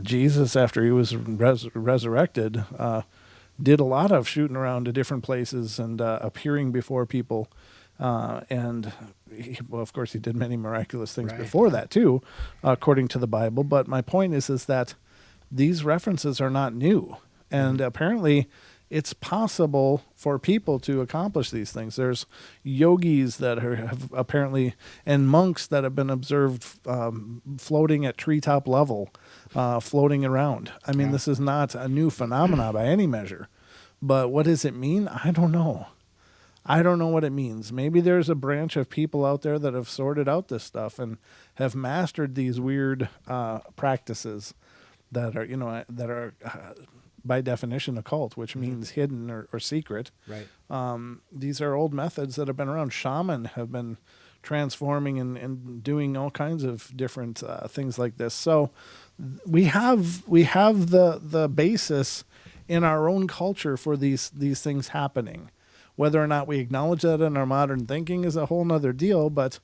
Jesus, after he was resurrected, did a lot of shooting around to different places and appearing before people. And of course, he did many miraculous things before that too, according to the Bible. But my point is that these references are not new, and apparently it's possible for people to accomplish these things. There's yogis that have apparently, and monks that have been observed floating at treetop level, floating around. I mean, this is not a new phenomena by any measure. But what does it mean? I don't know. I don't know what it means. Maybe there's a branch of people out there that have sorted out this stuff and have mastered these weird practices that are by definition occult, which means hidden or secret. Right. These are old methods that have been around. Shaman have been transforming and doing all kinds of different things like this. So we have the basis in our own culture for these things happening. Whether or not we acknowledge that in our modern thinking is a whole nother deal, but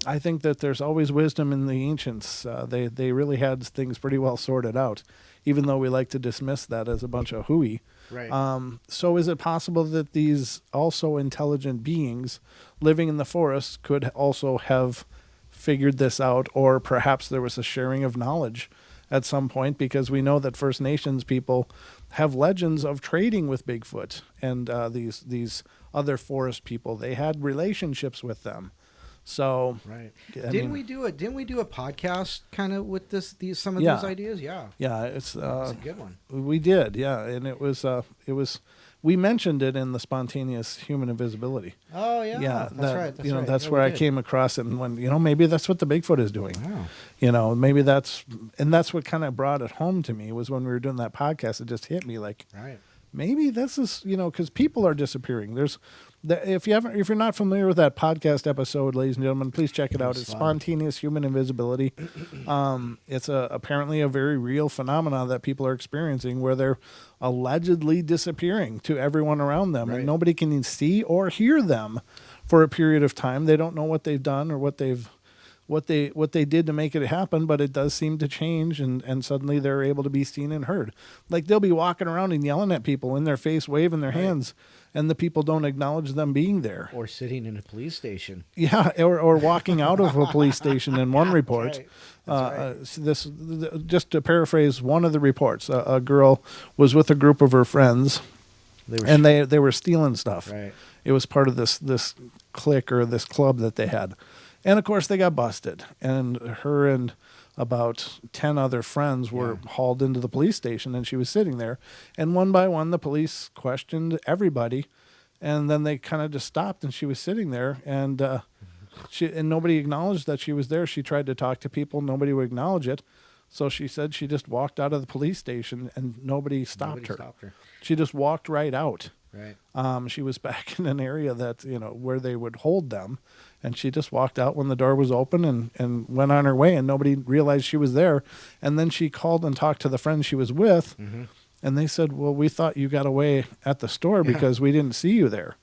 I think that there's always wisdom in the ancients. They really had things pretty well sorted out, even though we like to dismiss that as a bunch of hooey. Right. So is it possible that these also intelligent beings living in the forest could also have figured this out, or perhaps there was a sharing of knowledge at some point, because we know that First Nations people have legends of trading with Bigfoot and these other forest people. They had relationships with them. So Right. I Didn't mean, we do a podcast kind of with some of Yeah. those ideas? Yeah. yeah, it's That's a good one. we did, yeah, and it was we mentioned it in the spontaneous human invisibility. Oh yeah. Yeah, That's that, right. That's you know, right. that's Yeah, where we I did. came across it, and when maybe that's what the Bigfoot is doing. Wow. Maybe that's what kind of brought it home to me was when we were doing that podcast. It just hit me like Right. maybe this is because people are disappearing. If you're not familiar with that podcast episode, ladies and gentlemen, please check it out. It's fun. Spontaneous Human Invisibility. It's apparently a very real phenomenon that people are experiencing where they're allegedly disappearing to everyone around them, Right. and nobody can see or hear them for a period of time. They don't know what they've done or what they did to make it happen, but it does seem to change, and suddenly they're able to be seen and heard. Like they'll be walking around and yelling at people in their face, waving their hands, and the people don't acknowledge them being there. Or sitting in a police station. Yeah, or walking out of a police station in one report. right. That's Just to paraphrase one of the reports, a girl was with a group of her friends, and they were stealing stuff. Right. It was part of this clique or this club that they had. And of course they got busted. And her and about 10 other friends were hauled into the police station, and she was sitting there. And one by one, the police questioned everybody. And then they kind of just stopped, and she was sitting there, and nobody acknowledged that she was there. She tried to talk to people. Nobody would acknowledge it. So she said she just walked out of the police station, and nobody stopped her. She just walked right out. Right. She was back in an area that, where they would hold them. And she just walked out when the door was open and went on her way, and nobody realized she was there. And then she called and talked to the friends she was with, and they said, well, we thought you got away at the store because we didn't see you there.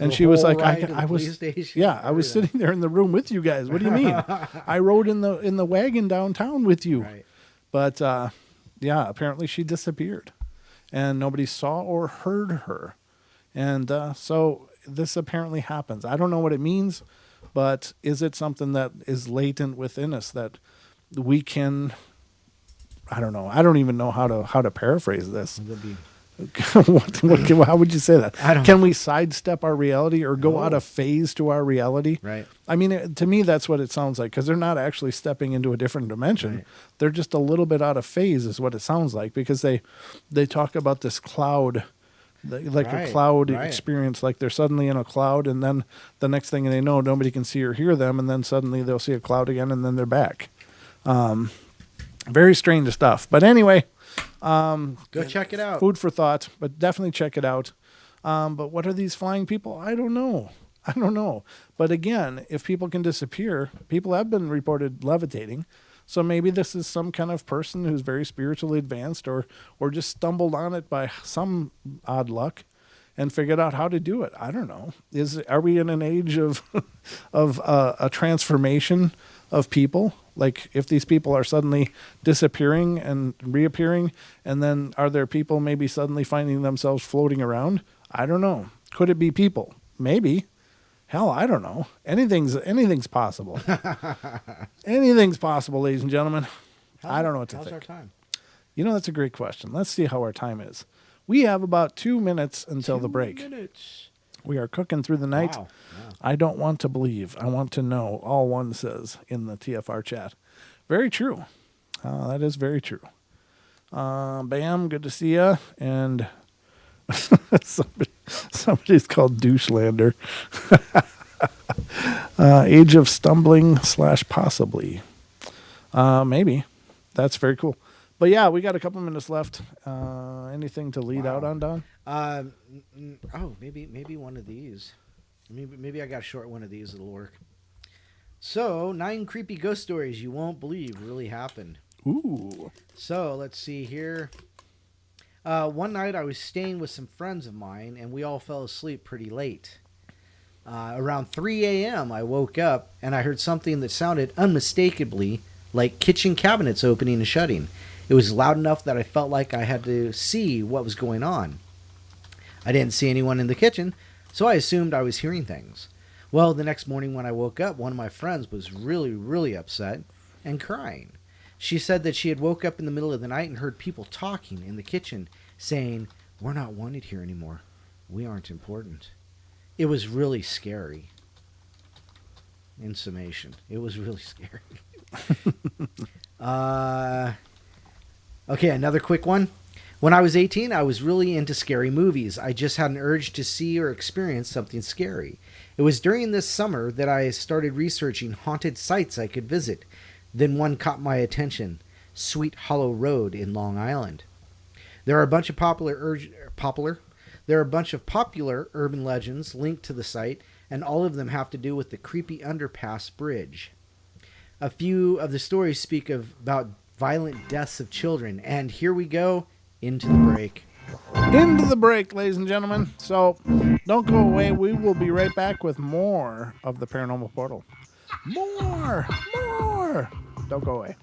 And she was like, I was sitting there in the room with you guys. What do you mean? I rode in the wagon downtown with you. Right. But, apparently she disappeared, and nobody saw or heard her. And so this apparently happens. I don't know what it means, but is it something that is latent within us that we can? I don't know. I don't even know how to paraphrase this. How would you say that? Can we sidestep our reality or go out of phase to our reality? Right. I mean, to me, that's what it sounds like, because they're not actually stepping into a different dimension. Right. They're just a little bit out of phase is what it sounds like, because they talk about this cloud, a cloud experience, like they're suddenly in a cloud, and then the next thing they know, nobody can see or hear them, and then suddenly they'll see a cloud again, and then they're back. Very strange stuff. But anyway, Go check it out. Food for thought, but definitely check it out. But what are these flying people? I don't know. But again, if people can disappear, people have been reported levitating. So maybe this is some kind of person who's very spiritually advanced, or just stumbled on it by some odd luck and figured out how to do it. I don't know. Are we in an age of a transformation of people? Like, if these people are suddenly disappearing and reappearing, and then are there people maybe suddenly finding themselves floating around? I don't know. Could it be people? Maybe. Hell, I don't know. Anything's possible. Anything's possible, ladies and gentlemen. I don't know what to think. How's our time? That's a great question. Let's see how our time is. We have about 2 minutes until the break. 2 minutes. We are cooking through the night. Wow. I don't want to believe. I want to know. All one says in the TFR chat. Very true. That is very true. Bam, good to see you. And somebody's called Douchelander. Age of stumbling / possibly. Maybe. That's very cool. But yeah, we got a couple minutes left. Anything to lead out on, Don? Maybe one of these. Maybe I got a short one of these. It'll work. So, 9 creepy ghost stories you won't believe really happened. Ooh. So, let's see here. One night I was staying with some friends of mine, and we all fell asleep pretty late. Around 3 a.m., I woke up, and I heard something that sounded unmistakably like kitchen cabinets opening and shutting. It was loud enough that I felt like I had to see what was going on. I didn't see anyone in the kitchen, so I assumed I was hearing things. Well, the next morning when I woke up, one of my friends was really, really upset and crying. She said that she had woke up in the middle of the night and heard people talking in the kitchen saying, "We're not wanted here anymore. We aren't important." It was really scary. in summation. It was really scary. Okay, another quick one. When I was 18, I was really into scary movies. I just had an urge to see or experience something scary. It was during this summer that I started researching haunted sites I could visit. Then one caught my attention, Sweet Hollow Road in Long Island. There are a bunch of popular urban legends linked to the site, and all of them have to do with the creepy underpass bridge. A few of the stories speak about violent deaths of children, and here we go into the break. Into the break, ladies and gentlemen. So don't go away. We will be right back with more of the Paranormal Portal. More. Don't go away.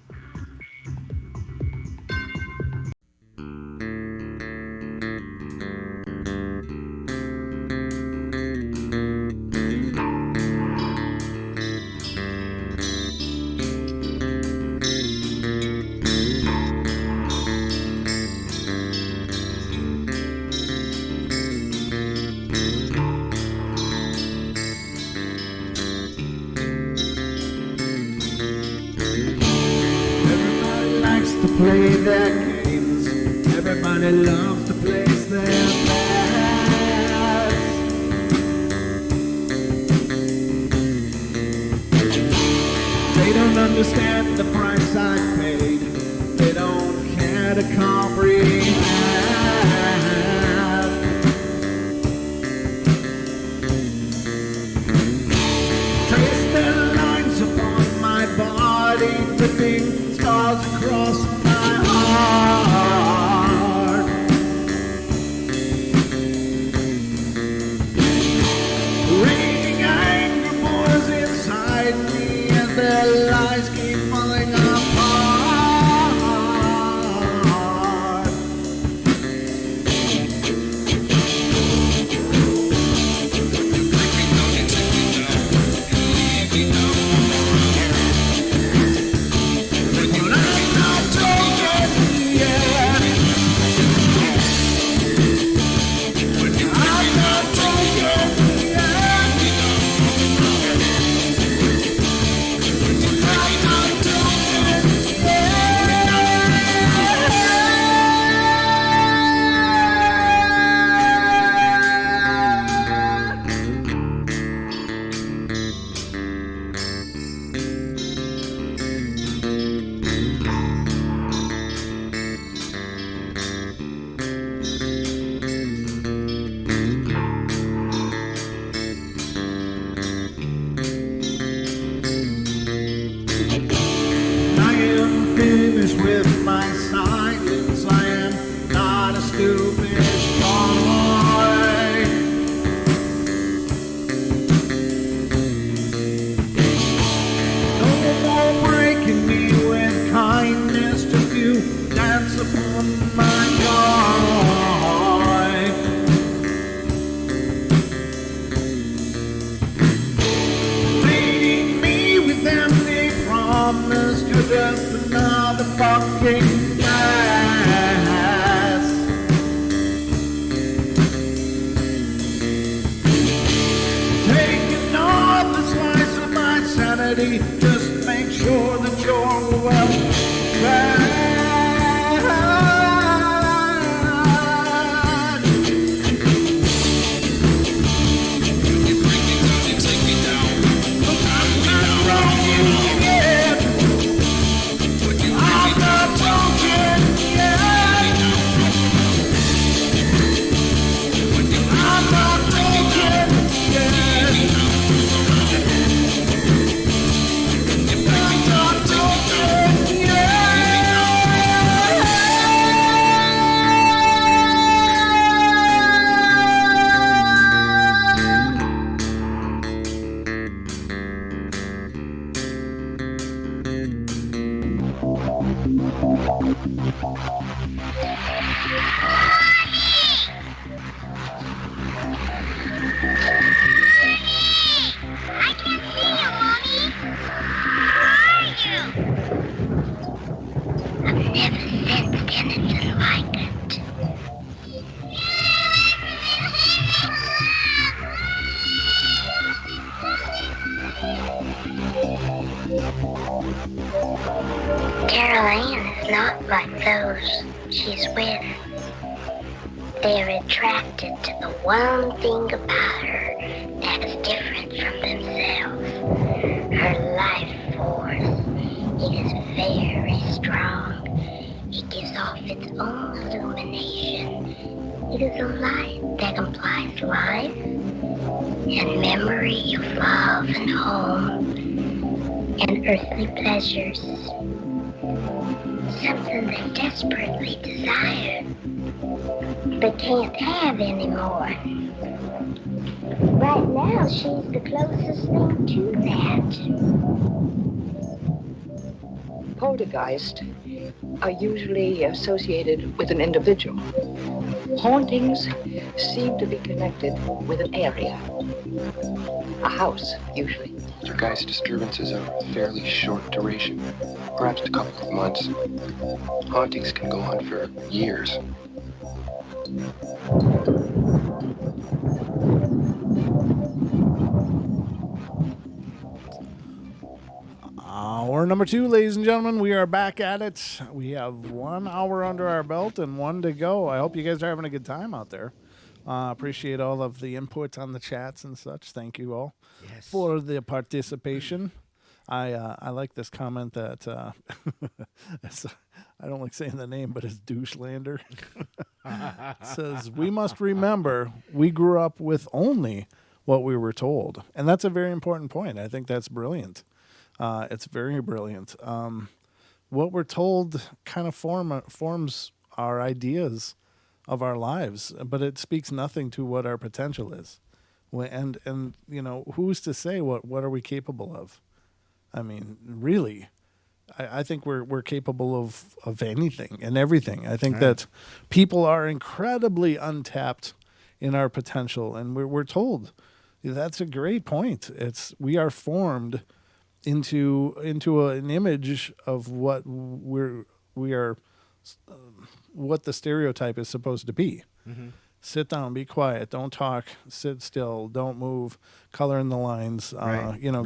Play their games. Everybody loves to place their bets. They don't understand the price I paid. They don't care to comprehend. Trace their lines upon my body, dripping scars across my heart. Raging anger pours inside me as their lies keep falling apart. like those she's with. They're attracted to the one thing about her that is different from themselves. Her life force. It is very strong. It gives off its own illumination. It is a light that implies life and memory of love and home and earthly pleasures. Something they desperately desire, but can't have anymore. Right now, she's the closest thing to that. Poltergeists are usually associated with an individual. Hauntings seem to be connected with an area. A house, usually. Poltergeist disturbances are fairly short duration, perhaps a couple of months. Hauntings can go on for years. Hour number 2, ladies and gentlemen. We are back at it. We have 1 hour under our belt and 1 to go. I hope you guys are having a good time out there. Appreciate all of the input on the chats and such. Thank you all for the participation. I like this comment that I don't like saying the name, but it's Douchelander. It says, we must remember we grew up with only what we were told. And that's a very important point. I think that's brilliant. It's very brilliant. What we're told kind of forms our ideas of our lives, but it speaks nothing to what our potential is. And you know, who's to say what are we capable of? I mean, really, I think we're capable of anything and everything. I think that people are incredibly untapped in our potential, and we're told that's a great point. We are formed into an image of what we are, what the stereotype is supposed to be. Mm-hmm. Sit down, be quiet, don't talk, sit still, don't move, color in the lines,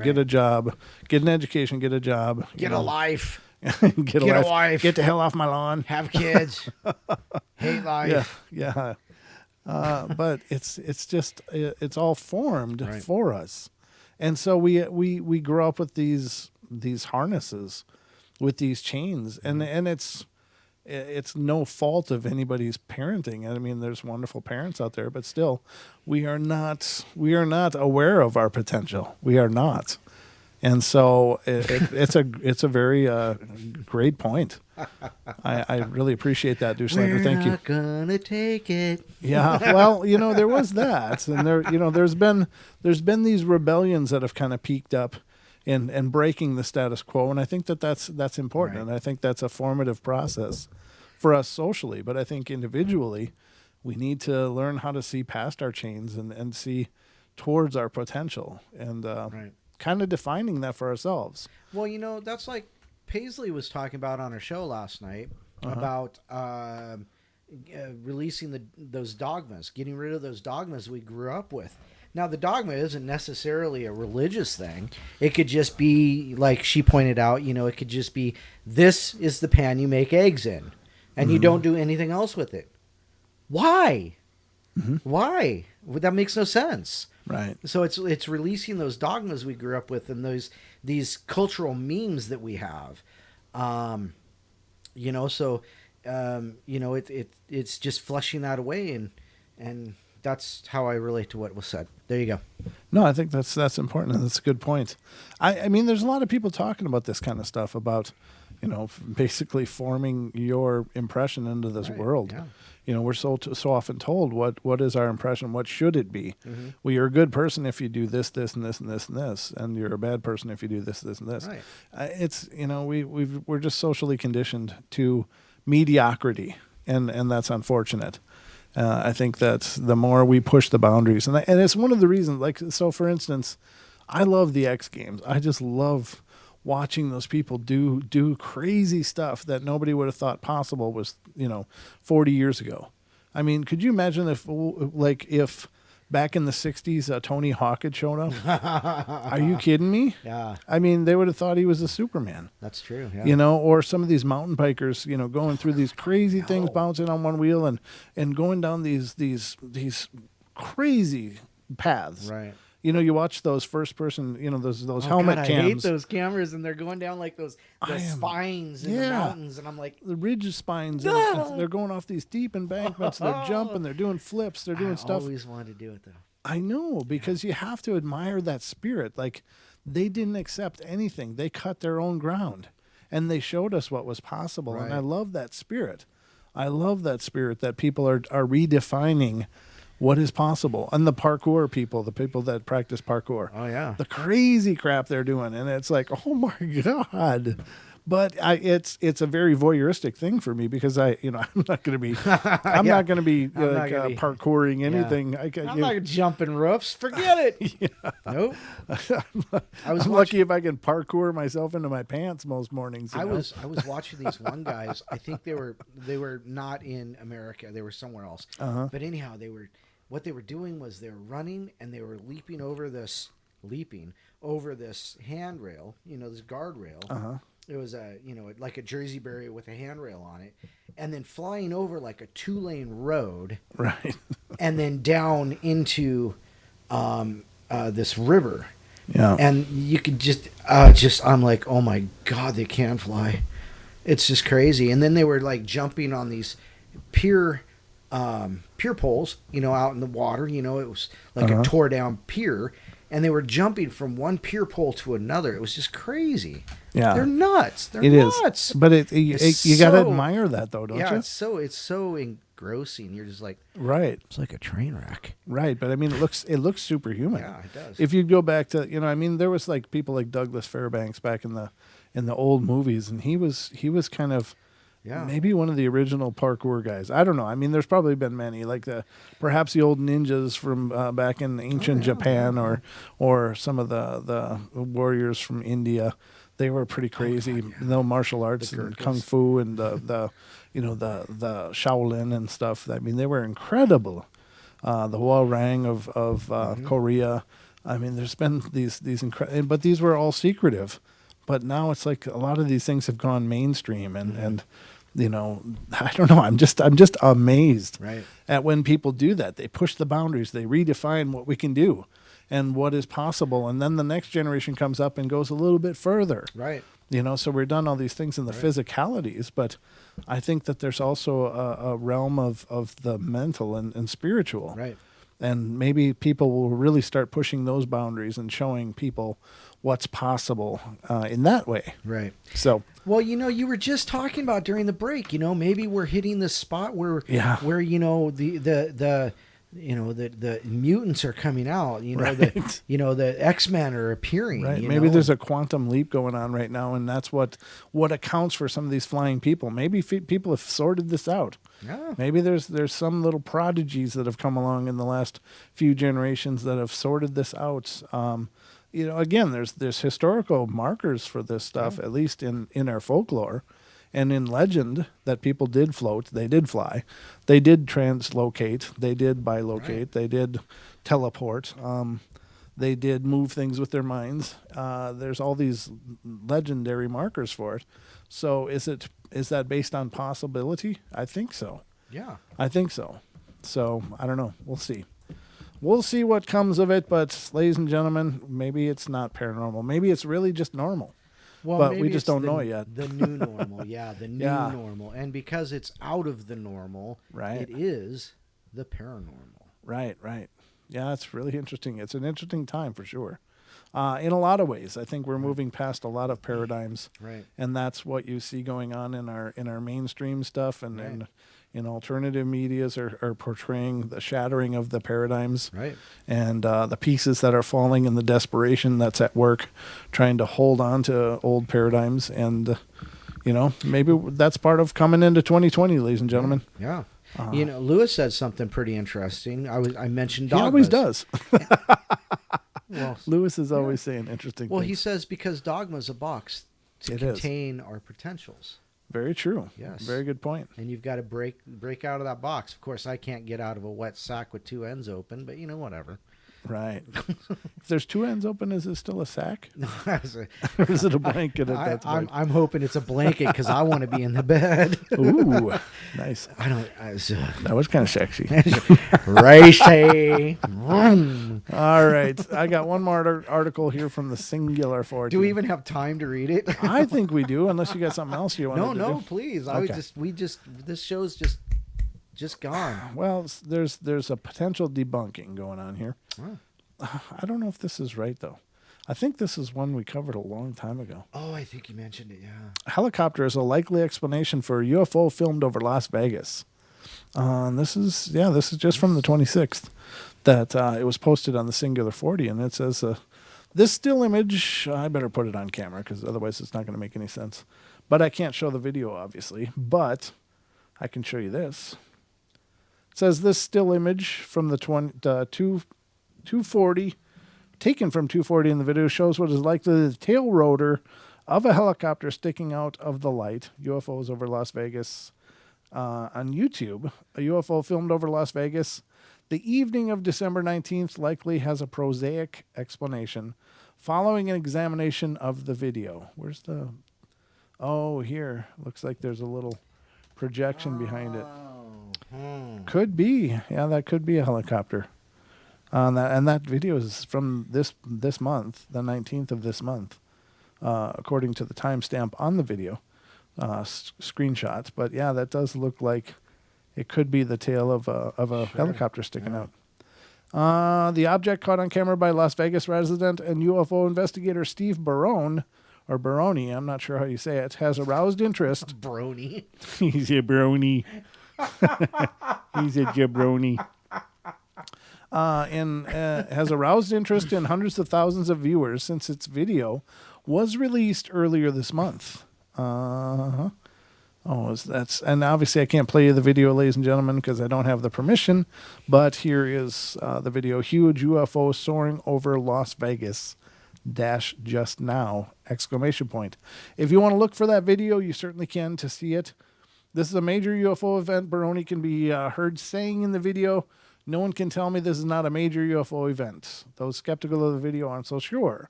get a job, get an education, get a job. Get a life. get a wife. Get the hell off my lawn. Have kids. Hate life. Yeah. But it's just, it's all formed for us. And so we grow up with these harnesses, with these chains, and it's no fault of anybody's parenting. I mean, there's wonderful parents out there, but still, we are not aware of our potential. We are not, and so it's a very great point. I really appreciate that, Douchelander. Thank you. We're not gonna take it. Yeah, well, there was that, and there's been these rebellions that have kind of peaked up and breaking the status quo, and I think that's important, and I think that's a formative process for us socially. But I think individually, we need to learn how to see past our chains and see towards our potential, and kind of defining that for ourselves. Well, that's like Paisley was talking about on her show last night about releasing those dogmas, getting rid of those dogmas we grew up with. Now, the dogma isn't necessarily a religious thing. It could just be, like she pointed out, it could just be, this is the pan you make eggs in, and you don't do anything else with it. Why? Mm-hmm. Why? That makes no sense. Right. So it's releasing those dogmas we grew up with and these cultural memes that we have. It's just flushing that away, and that's how I relate to what was said. There you go. No, I think that's important, and that's a good point. I mean, there's a lot of people talking about this kind of stuff, about, basically forming your impression into this world. Yeah. We're so often told what is our impression, what should it be? Mm-hmm. Well, you're a good person if you do this, this, and this, and this, and this, and you're a bad person if you do this, this, and this. Right. We're just socially conditioned to mediocrity, and that's unfortunate. I think that the more we push the boundaries, and it's one of the reasons, so for instance, I love the X Games. I just love watching those people do crazy stuff that nobody would have thought possible was, 40 years ago. I mean, could you imagine if back in the 60s, Tony Hawk had shown up. Are you kidding me? Yeah, I mean, they would have thought he was a Superman. that's true. Yeah. You know, or some of these mountain bikers, you know, going through these crazy things, bouncing on one wheel and going down these crazy paths. Right. You know, you watch those first person, you know, those Oh, helmet God, cams. I hate those cameras, and they're going down like the spines in the Yeah. mountains, and I'm like, The ridge spines, and they're going off these deep embankments, and they're jumping, they're doing flips, they're doing I stuff. always wanted to do it though. I know, because you have to admire that spirit. Like, they didn't accept anything. They cut their own ground, and they showed us what was possible. And I Right. love that spirit. I love that spirit that people are redefining what is possible. And the parkour people, the people that practice parkour. Oh yeah. The crazy crap they're doing. And it's like, oh my God. But it's a very voyeuristic thing for me, because I'm not going to be I'm Yeah. not going to be I'm not gonna be- parkouring anything. I'm not jumping roofs. Forget it. Nope. I was I'm watching. lucky if I can parkour myself into my pants most mornings. you I know? was watching these one guys. I think they were not in America. They were somewhere else. But anyhow, what they were doing was they were running, and they were leaping over this handrail. You know, this guardrail. It was like a Jersey barrier with a handrail on it, and then flying over like a 2-lane road, Right. and then down into this river. Yeah. And you could just I'm like, oh my God, they can fly. It's just crazy. And then they were like jumping on these pier poles, you know, out in the water. You know, it was like a tore down pier, and they were jumping from one pier pole to another. It was just crazy. Yeah. They're nuts. They're It is. nuts. But you got to so- admire that, though, don't Yeah, you? it's so engrossing. You're just like, Right. it's like a train wreck. Right. But I mean, it looks superhuman. Yeah, it does. If you go back to, I mean, there was like people like Douglas Fairbanks back in the old movies, and he was kind of Yeah. maybe one of the original parkour guys. I don't know. I mean, there's probably been many, like perhaps the old ninjas from back in ancient Japan, or some of the warriors from India. They were pretty crazy. No martial arts and kung fu and the Shaolin and stuff. I mean, they were incredible. The Hwarang of Korea. I mean, there's been these but these were all secretive. But now it's like a lot of these things have gone mainstream, and I don't know. I'm just amazed Right. at when people do that. They push the boundaries. They redefine what we can do and what is possible, and then the next generation comes up and goes a little bit further. Right. So we're done all these things in the physicalities, but I think that there's also a realm of the mental and spiritual. Right. And maybe people will really start pushing those boundaries and showing people what's possible in that way. Right. So, Well, you were just talking about during the break, maybe we're hitting the spot where the mutants are coming out, Right. the X-Men are appearing. right, maybe there's a quantum leap going on right now, and that's what accounts for some of these flying people. Maybe people have sorted this out. Yeah. Maybe there's some little prodigies that have come along in the last few generations that have sorted this out. Again, there's historical markers for this stuff, at least in our folklore and in legend, that people did float, they did fly, they did translocate, they did bilocate, they did teleport, they did move things with their minds. There's all these legendary markers for it. So is that based on possibility? I think so. Yeah. I think so. So I don't know. We'll see. We'll see what comes of it. But ladies and gentlemen, maybe it's not paranormal. Maybe it's really just normal. Well, but maybe we just it's don't know it yet. The new normal. Yeah, the new Yeah. normal. And because it's out of the normal, Right. it is the paranormal. Right. Yeah, it's really interesting. It's an interesting time for sure. In a lot of ways, I think we're moving past a lot of paradigms, Right. and that's what you see going on in our mainstream stuff, and Right. in alternative medias are portraying the shattering of the paradigms, Right. and the pieces that are falling and the desperation that's at work, trying to hold on to old paradigms, and maybe that's part of coming into 2020, ladies and gentlemen. Yeah. Lewis said something pretty interesting. I mentioned He dogmas. always does. Well, Lewis is always saying interesting well, things. he says because dogma's a box to It is. contain our potentials. Very true. Yes. Very good point. And you've got to break out of that box. Of course, I can't get out of a wet sack with two ends open, but whatever. Right. If there's two ends open, is it still a sack? No, Or is it a blanket at that point? I'm hoping it's a blanket because I want to be in the bed. Ooh, nice. That was kind of sexy. Racy. All right. I got one more article here from the Singular 14. Do we even have time to read it? I think we do, unless you got something else you want to do. No, please. This show's just gone. Well, there's a potential debunking going on here. Oh. I don't know if this is right, though. I think this is one we covered a long time ago. Oh, I think you mentioned it, yeah. Helicopter is a likely explanation for a UFO filmed over Las Vegas. This is just from the 26th that it was posted on the Singular 40, and it says, this still image, I better put it on camera because otherwise it's not going to make any sense. But I can't show the video, obviously, but I can show you this. It says this still image from the 240, taken from 240 in the video, shows what is likely the tail rotor of a helicopter sticking out of the light. UFOs over Las Vegas on YouTube. A UFO filmed over Las Vegas the evening of December 19th likely has a prosaic explanation following an examination of the video. Where's the... Oh, here. Looks like there's a little projection behind it. Could be. Yeah, that could be a helicopter. And that video is from this month, the 19th of this month, according to the timestamp on the video screenshot. But yeah, that does look like it could be the tail of a helicopter sticking out. The object caught on camera by Las Vegas resident and UFO investigator Steve Barone, or Baroni, I'm not sure how you say it, has aroused interest. Brony. He's a brony. He's a jabroni. Has aroused interest in hundreds of thousands of viewers since its video was released earlier this month. And obviously I can't play you the video, ladies and gentlemen, because I don't have the permission. But here is the video: huge UFO soaring over Las Vegas. Just now! ! If you want to look for that video, you certainly can to see it. This is a major UFO event. Baroni can be heard saying in the video, "No one can tell me this is not a major UFO event." Those skeptical of the video aren't so sure.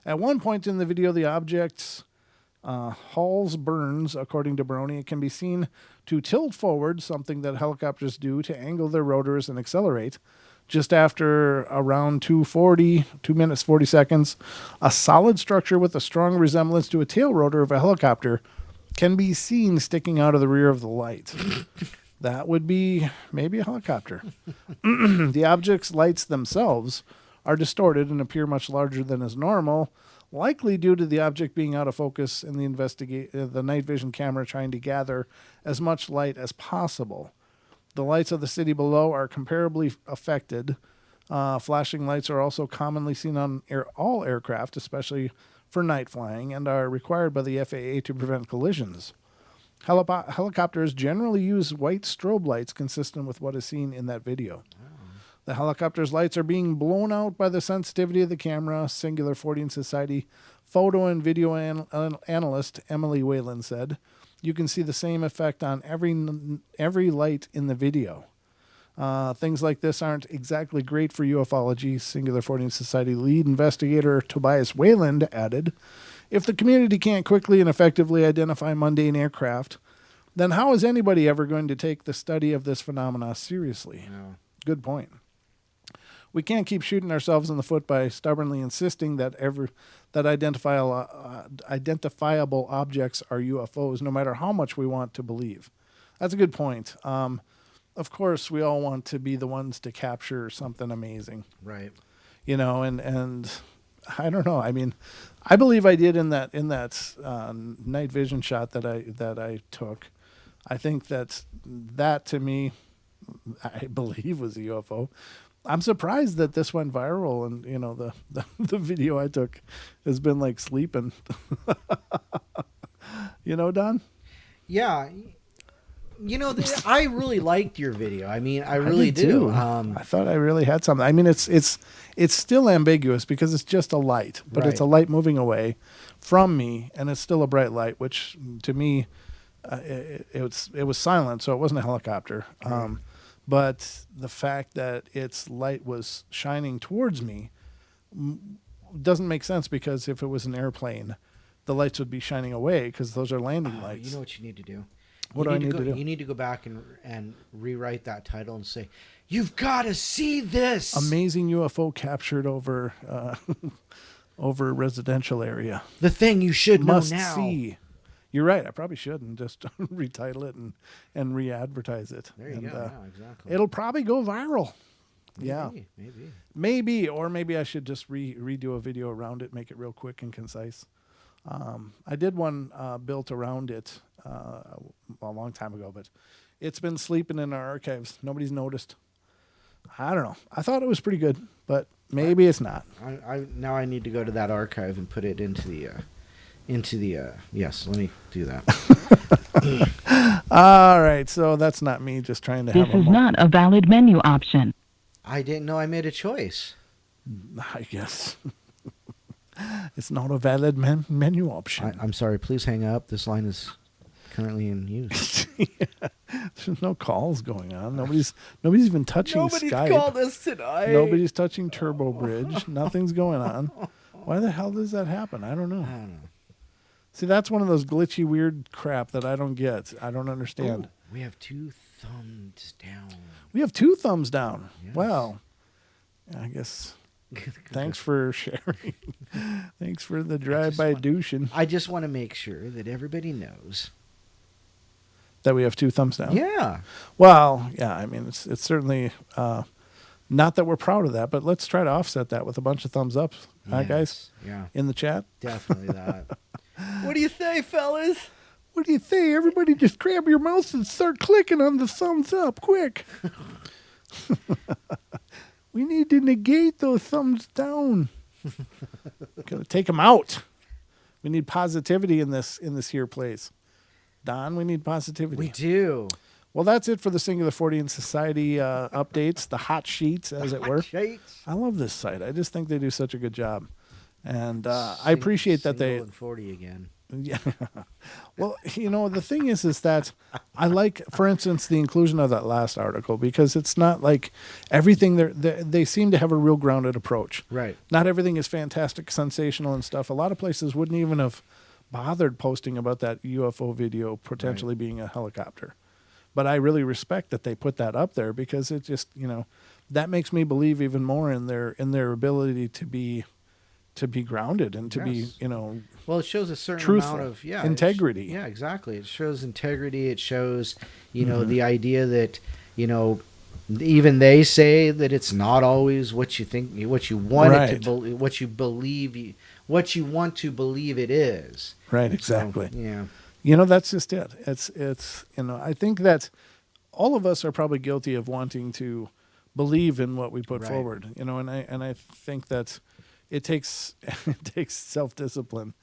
At one point in the video, the object's hulls burns, according to Baroni. It can be seen to tilt forward, something that helicopters do to angle their rotors and accelerate. Just after around 2 minutes 40 seconds, a solid structure with a strong resemblance to a tail rotor of a helicopter can be seen sticking out of the rear of the light. That would be maybe a helicopter. The object's lights themselves are distorted and appear much larger than is normal, likely due to the object being out of focus and the night vision camera trying to gather as much light as possible. The lights of the city below are comparably affected. Flashing lights are also commonly seen on all aircraft, especially for night flying, and are required by the FAA to prevent collisions. Helicopters generally use white strobe lights consistent with what is seen in that video. The helicopter's lights are being blown out by the sensitivity of the camera, Singular 40 Society photo and video analyst Emily Whalen said. You can see the same effect on every light in the video. Things like this aren't exactly great for ufology, Singular 40 Society lead investigator Tobias Wayland added. If the community can't quickly and effectively identify mundane aircraft, then how is anybody ever going to take the study of this phenomena seriously? No. Good point. We can't keep shooting ourselves in the foot by stubbornly insisting that identifiable objects are UFOs, no matter how much we want to believe. That's a good point. Of course, we all want to be the ones to capture something amazing, Right. And I don't know. I mean, I believe I did in that night vision shot that I took. I think that to me, I believe was a UFO. I'm surprised that this went viral, and the video I took has been like sleeping. Don? Yeah. I really liked your video. I mean, I really do. I thought I really had something. I mean, it's still ambiguous because it's just a light, but it's a light moving away from me, and it's still a bright light, which to me it was silent, so it wasn't a helicopter. But the fact that its light was shining towards me doesn't make sense, because if it was an airplane, the lights would be shining away, because those are landing lights. You know what you need to do? What do I need to do? You need to go back and rewrite that title and say, "You've got to see this." Amazing UFO captured over over a residential area. The thing you should know Must now. see. You're right. I probably should, and just retitle it and re-advertise it. There you go. Yeah, exactly. It'll probably go viral. Yeah. Maybe. Or maybe I should just redo a video around it, make it real quick and concise. I did one built around it a long time ago, but it's been sleeping in our archives. Nobody's noticed. I don't know. I thought it was pretty good, but maybe it's not. Now I need to go to that archive and put it into the yes, let me do that. All right, so that's not me just trying to have This is not a valid menu option. I didn't know I made a choice. I guess. It's not a valid menu option. I'm sorry, please hang up. This line is currently in use. There's no calls going on. Nobody's even touching Skype. called us tonight. Nobody's touching Turbo Bridge. Nothing's going on. Why the hell does that happen? I don't know. See, that's one of those glitchy, weird crap that I don't get. I don't understand. We have 2 thumbs down. We have 2 thumbs down. Yes. Well, I guess thanks for sharing. Thanks for the drive-by douching. I just want to make sure that everybody knows that we have 2 thumbs down. Yeah. Well, yeah, I mean, it's certainly not that we're proud of that, but let's try to offset that with a bunch of thumbs up. Huh, guys? Yeah. In the chat? Definitely that. What do you say, fellas? What do you say? Everybody just grab your mouse and start clicking on the thumbs up, quick. We need to negate those thumbs down. Gotta take them out. We need positivity in this here place. Don, we need positivity. We do. Well, that's it for the Singular 40 in Society updates, the hot sheets, as it were. I love this site. I just think they do such a good job. And I appreciate that they... 40 again. Yeah. Well, you know, the thing is that I like, for instance, the inclusion of that last article, because it's not like everything they seem to have a real grounded approach. Right. Not everything is fantastic, sensational and stuff. A lot of places wouldn't even have bothered posting about that UFO video potentially being a helicopter. But I really respect that they put that up there, because it just, you know, that makes me believe even more in their ability to be grounded and to be, you know, well, it shows a certain truthful, amount of integrity. Yeah, exactly. It shows integrity. It shows, you know, the idea that, you know, even they say that it's not always what you think, what you want it to believe, what you believe, what you want to believe it is. Right. Exactly. So, yeah. You know, that's just it. It's you know, I think that all of us are probably guilty of wanting to believe in what we put forward. You know, and I think that it takes self-discipline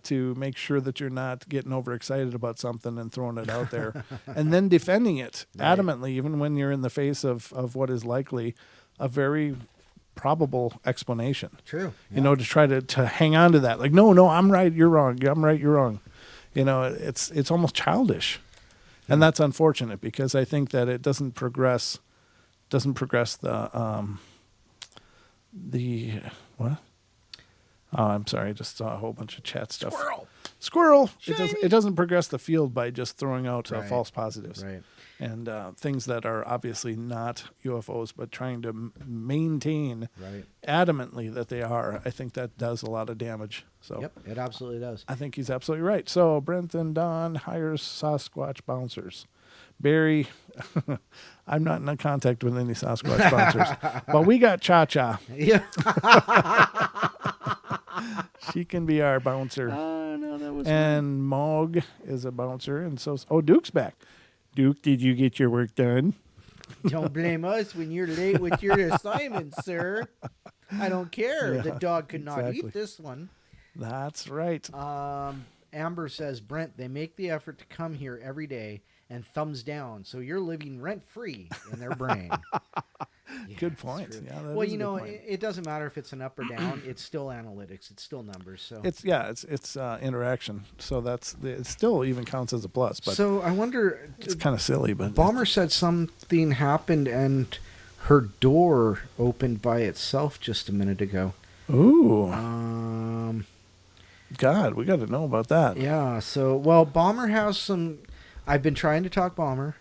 to make sure that you're not getting overexcited about something and throwing it out there and then defending it adamantly, even when you're in the face of what is likely a very probable explanation. True. You know, to try to hang on to that. Like, no, I'm right, you're wrong. I'm right, you're wrong. You know, it's almost childish. And that's unfortunate, because I think that it doesn't progress the what? Oh, I'm sorry. I just saw a whole bunch of chat stuff. Squirrel. It doesn't progress the field by just throwing out false positives. Right. And things that are obviously not UFOs, but trying to maintain adamantly that they are. I think that does a lot of damage. So yep, it absolutely does. I think he's absolutely right. So Brent and Don hires Sasquatch bouncers. Barry, I'm not in contact with any Sasquatch bouncers, but we got Cha-Cha. Yeah. She can be our bouncer. Oh, no, that was and Mog is a bouncer. And so, Duke's back. Duke, did you get your work done? Don't blame us when you're late with your assignment, sir. I don't care. Yeah, the dog could not eat this one. That's right. Amber says, Brent, they make the effort to come here every day and thumbs down, so you're living rent-free in their brain. Good point. True. Yeah, that Well, is a you good know, point. it doesn't matter if it's an up or down. It's still analytics. It's still numbers. So It's interaction. So it still even counts as a plus. But so I wonder. it's kind of silly. But Bomber said something happened and her door opened by itself just a minute ago. ooh, Um, God, we got to know about that. yeah. So well, Bomber has some. I've been trying to talk Bomber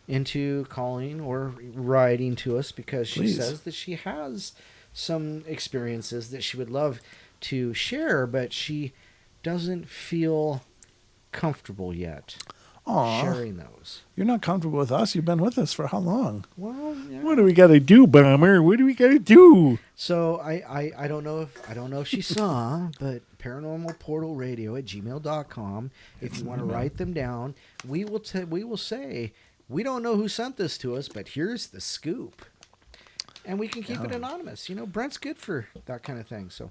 into calling or writing to us because she Please. says that she has some experiences that she would love to share, but she doesn't feel comfortable yet Aw, sharing those. you're not comfortable with us. You've been with us for how long? Well, yeah. What do we got to do, Bomber? What do we got to do? So I don't know if she saw, but paranormalportalradio@gmail.com. If you want to write them down, we will say we don't know who sent this to us, but here's the scoop. And we can keep it anonymous. You know, Brent's good for that kind of thing. So,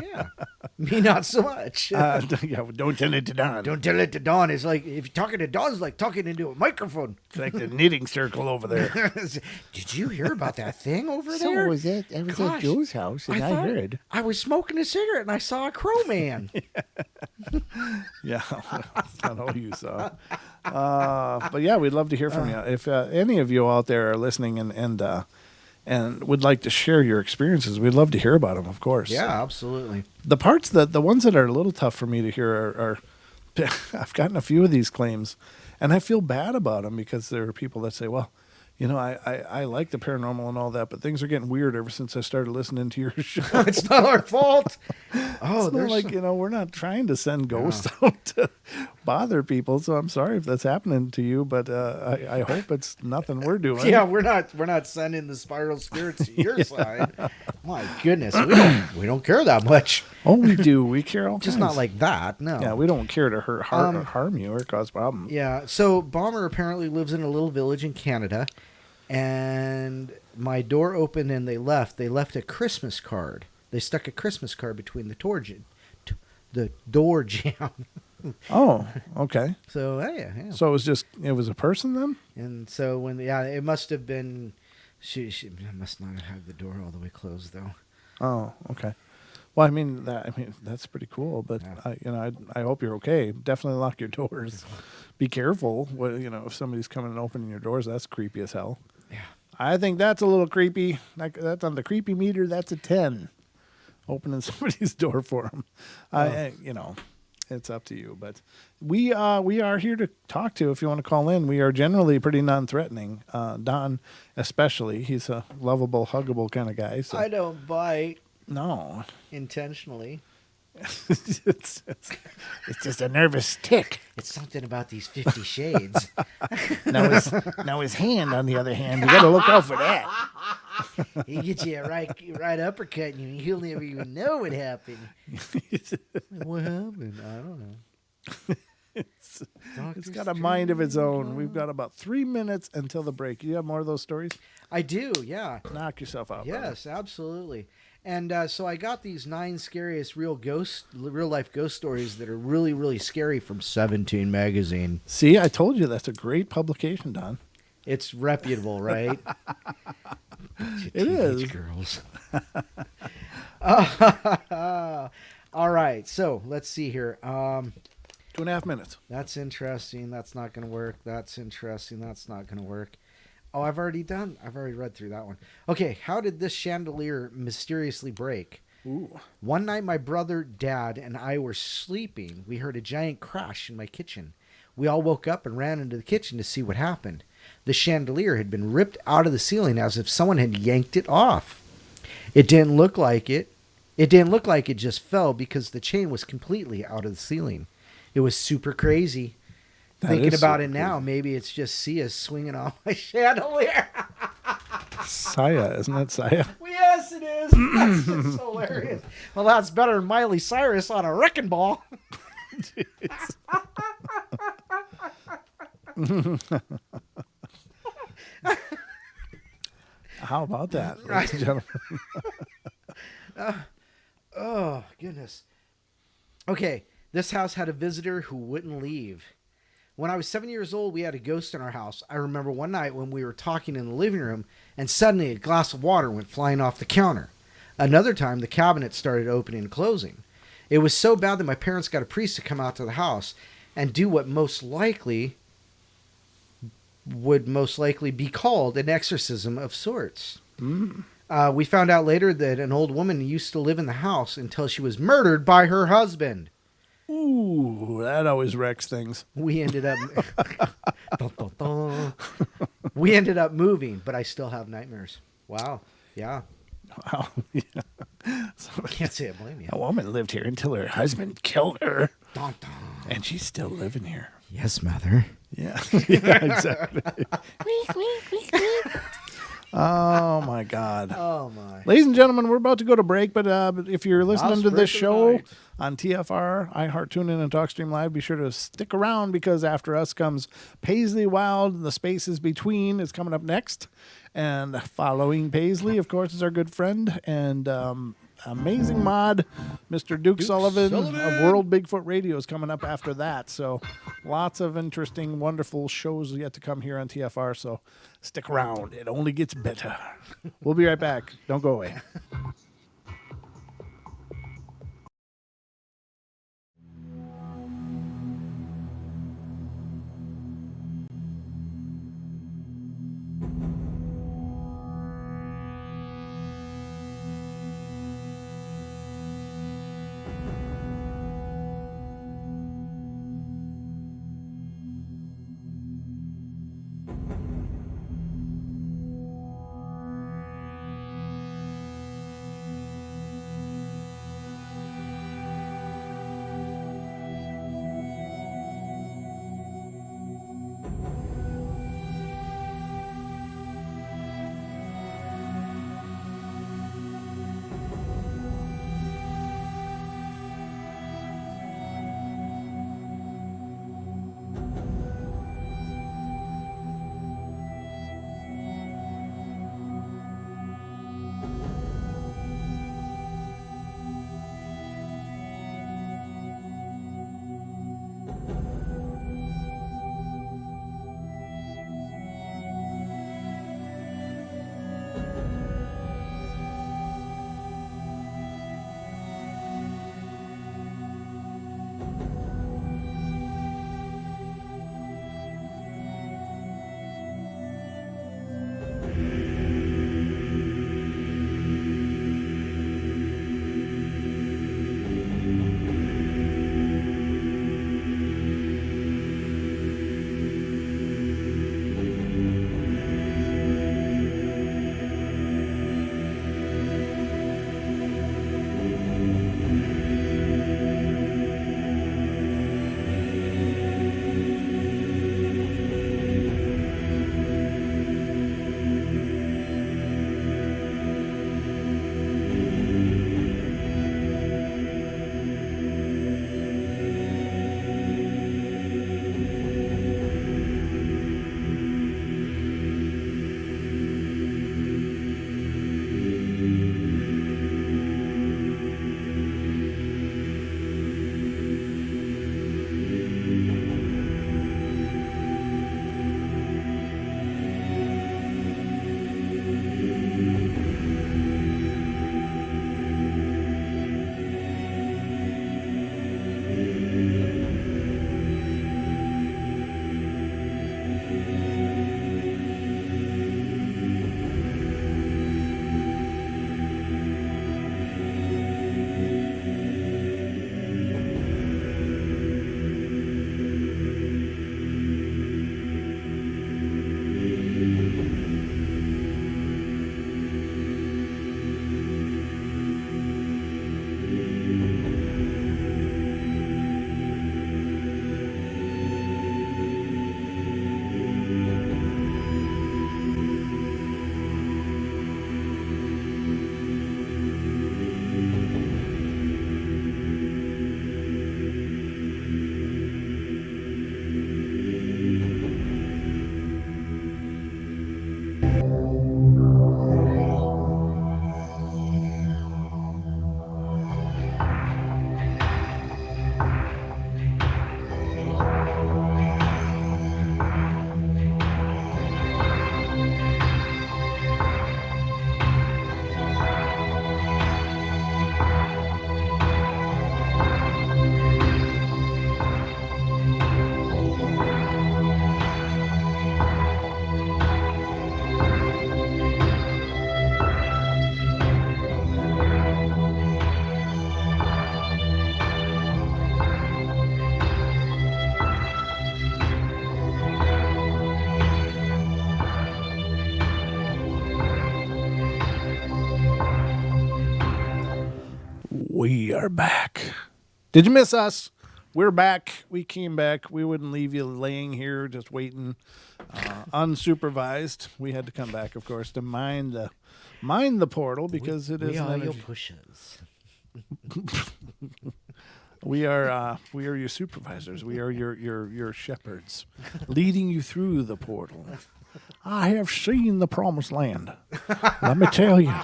yeah. Me, not so much. Yeah, don't tell it to Don. Don't tell it to Don. It's like, if you're talking to Don, it's like talking into a microphone. It's like the knitting circle over there. Did you hear about that thing over So there? I was at Gosh, Joe's house, and I thought heard. I was smoking a cigarette and I saw a crow man. Yeah, that's not all you saw. But yeah, we'd love to hear from you. If any of you out there are listening and would like to share your experiences, we'd love to hear about them, of course. Yeah, absolutely. The ones that are a little tough for me to hear are I've gotten a few of these claims, and I feel bad about them because there are people that say, well, you know, I like the paranormal and all that, but things are getting weird ever since I started listening to your show. It's not our fault. Oh, It's not there's like, you know, we're not trying to send ghosts out to bother people, so I'm sorry if that's happening to you, but I hope it's nothing we're doing. yeah, we're not sending the spiral spirits to your side. My goodness, we don't care that much. Oh, we do. We care all Just kinds. not like that. No. Yeah, we don't care to harm you or cause problems. Yeah. So Bomber apparently lives in a little village in Canada, and my door opened and they left. They left a Christmas card. They stuck a Christmas card between the door jamb. Oh, okay. So yeah. So it was a person then? And so it must have been. She must not have had the door all the way closed though. Oh, okay. Well, I mean that's pretty cool, but I hope you're okay. Definitely lock your doors. Be careful. If somebody's coming and opening your doors, that's creepy as hell. Yeah. I think that's a little creepy. That's on the creepy meter. That's a 10. Opening somebody's door for them. It's up to you. But we are here to talk to. If you want to call in, we are generally pretty non-threatening. Don, especially, he's a lovable, huggable kind of guy. So. I don't bite No. intentionally. it's just a nervous tick. It's something about these 50 Shades. Now his hand, on the other hand, you got to look out for that. He gets you a right uppercut, and you'll never even know what happened. What happened? I don't know. It's got a mind of its own. We've got about 3 minutes until the break. Do you have more of those stories? I do, yeah. Knock yourself out. Yes, absolutely. And so I got these 9 scariest real life ghost stories that are really, really scary from 17 magazine. See, I told you that's a great publication, Don. It's reputable, right? It is. Girls. All right, so let's see here. 2.5 minutes. That's interesting. That's not going to work. That's interesting. That's not going to work. Oh, I've already read through that one. Okay, how did this chandelier mysteriously break? Ooh. One night, my brother, dad, and I were sleeping. We heard a giant crash in my kitchen. We all woke up and ran into the kitchen to see what happened. The chandelier had been ripped out of the ceiling as if someone had yanked it off. It didn't look like it. It didn't look like it just fell because the chain was completely out of the ceiling. It was super crazy. Thinking about it now, maybe it's just Sia swinging off my chandelier. Saya, isn't it Saya? Yes, it is. That's just hilarious. Well, that's better than Miley Cyrus on a wrecking ball. How about that, ladies and gentlemen? Oh, goodness. Okay, this house had a visitor who wouldn't leave. When I was 7 years old, we had a ghost in our house. I remember one night when we were talking in the living room, and suddenly a glass of water went flying off the counter. Another time, the cabinet started opening and closing. It was so bad that my parents got a priest to come out to the house and do what would most likely be called an exorcism of sorts. We found out later that an old woman used to live in the house until she was murdered by her husband. Ooh, that always wrecks things. We ended up Dun, dun, dun. We ended up moving, but I still have nightmares. Wow. Yeah. Wow. Yeah. Can't say I blame you. A woman lived here until her husband killed her, Dun, dun. and she's still living here. Yes, mother. Yeah, yeah, exactly. Oh my God. Oh my. Ladies and gentlemen, we're about to go to break, but if you're listening Last to break this of the show night. on TFR, iHeart, TuneIn, and TalkStream Live, be sure to stick around because after us comes Paisley Wild, The Spaces Between is coming up next. And following Paisley, of course, is our good friend and amazing mod, Mr. Duke Sullivan of World Bigfoot Radio is coming up after that. So lots of interesting, wonderful shows yet to come here on TFR. So stick around. It only gets better. We'll be right back. Don't go away. We are back. Did you miss us? We're back. We came back. We wouldn't leave you laying here just waiting unsupervised. We had to come back, of course, to mine the portal because it is We an are energy. your pushers. We are your supervisors. We are your shepherds, leading you through the portal. I have seen the promised land. Let me tell you,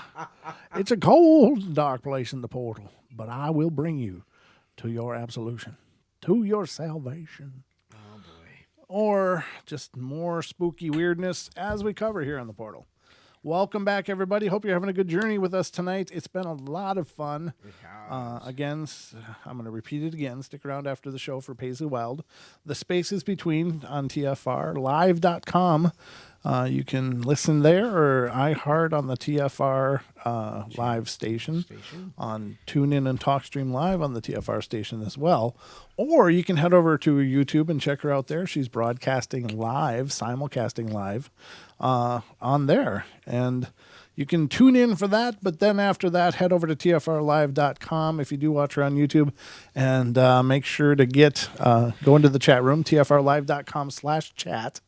it's a cold, dark place in the portal, but I will bring you to your absolution, to your salvation. Oh boy. Or just more spooky weirdness as we cover here on the portal. Welcome back, everybody. Hope you're having a good journey with us tonight. It's been a lot of fun. Again, I'm going to repeat it again. Stick around after the show for Paisley Wild. The Spaces Between on TFRlive.com. You can listen there or iHeart on the TFR live station. On TuneIn and TalkStream Live on the TFR station as well. Or you can head over to YouTube and check her out there. She's broadcasting live, simulcasting live on there. And you can tune in for that, but then after that, head over to TFRlive.com if you do watch her on YouTube, and make sure to go into the chat room, TFRlive.com/chat.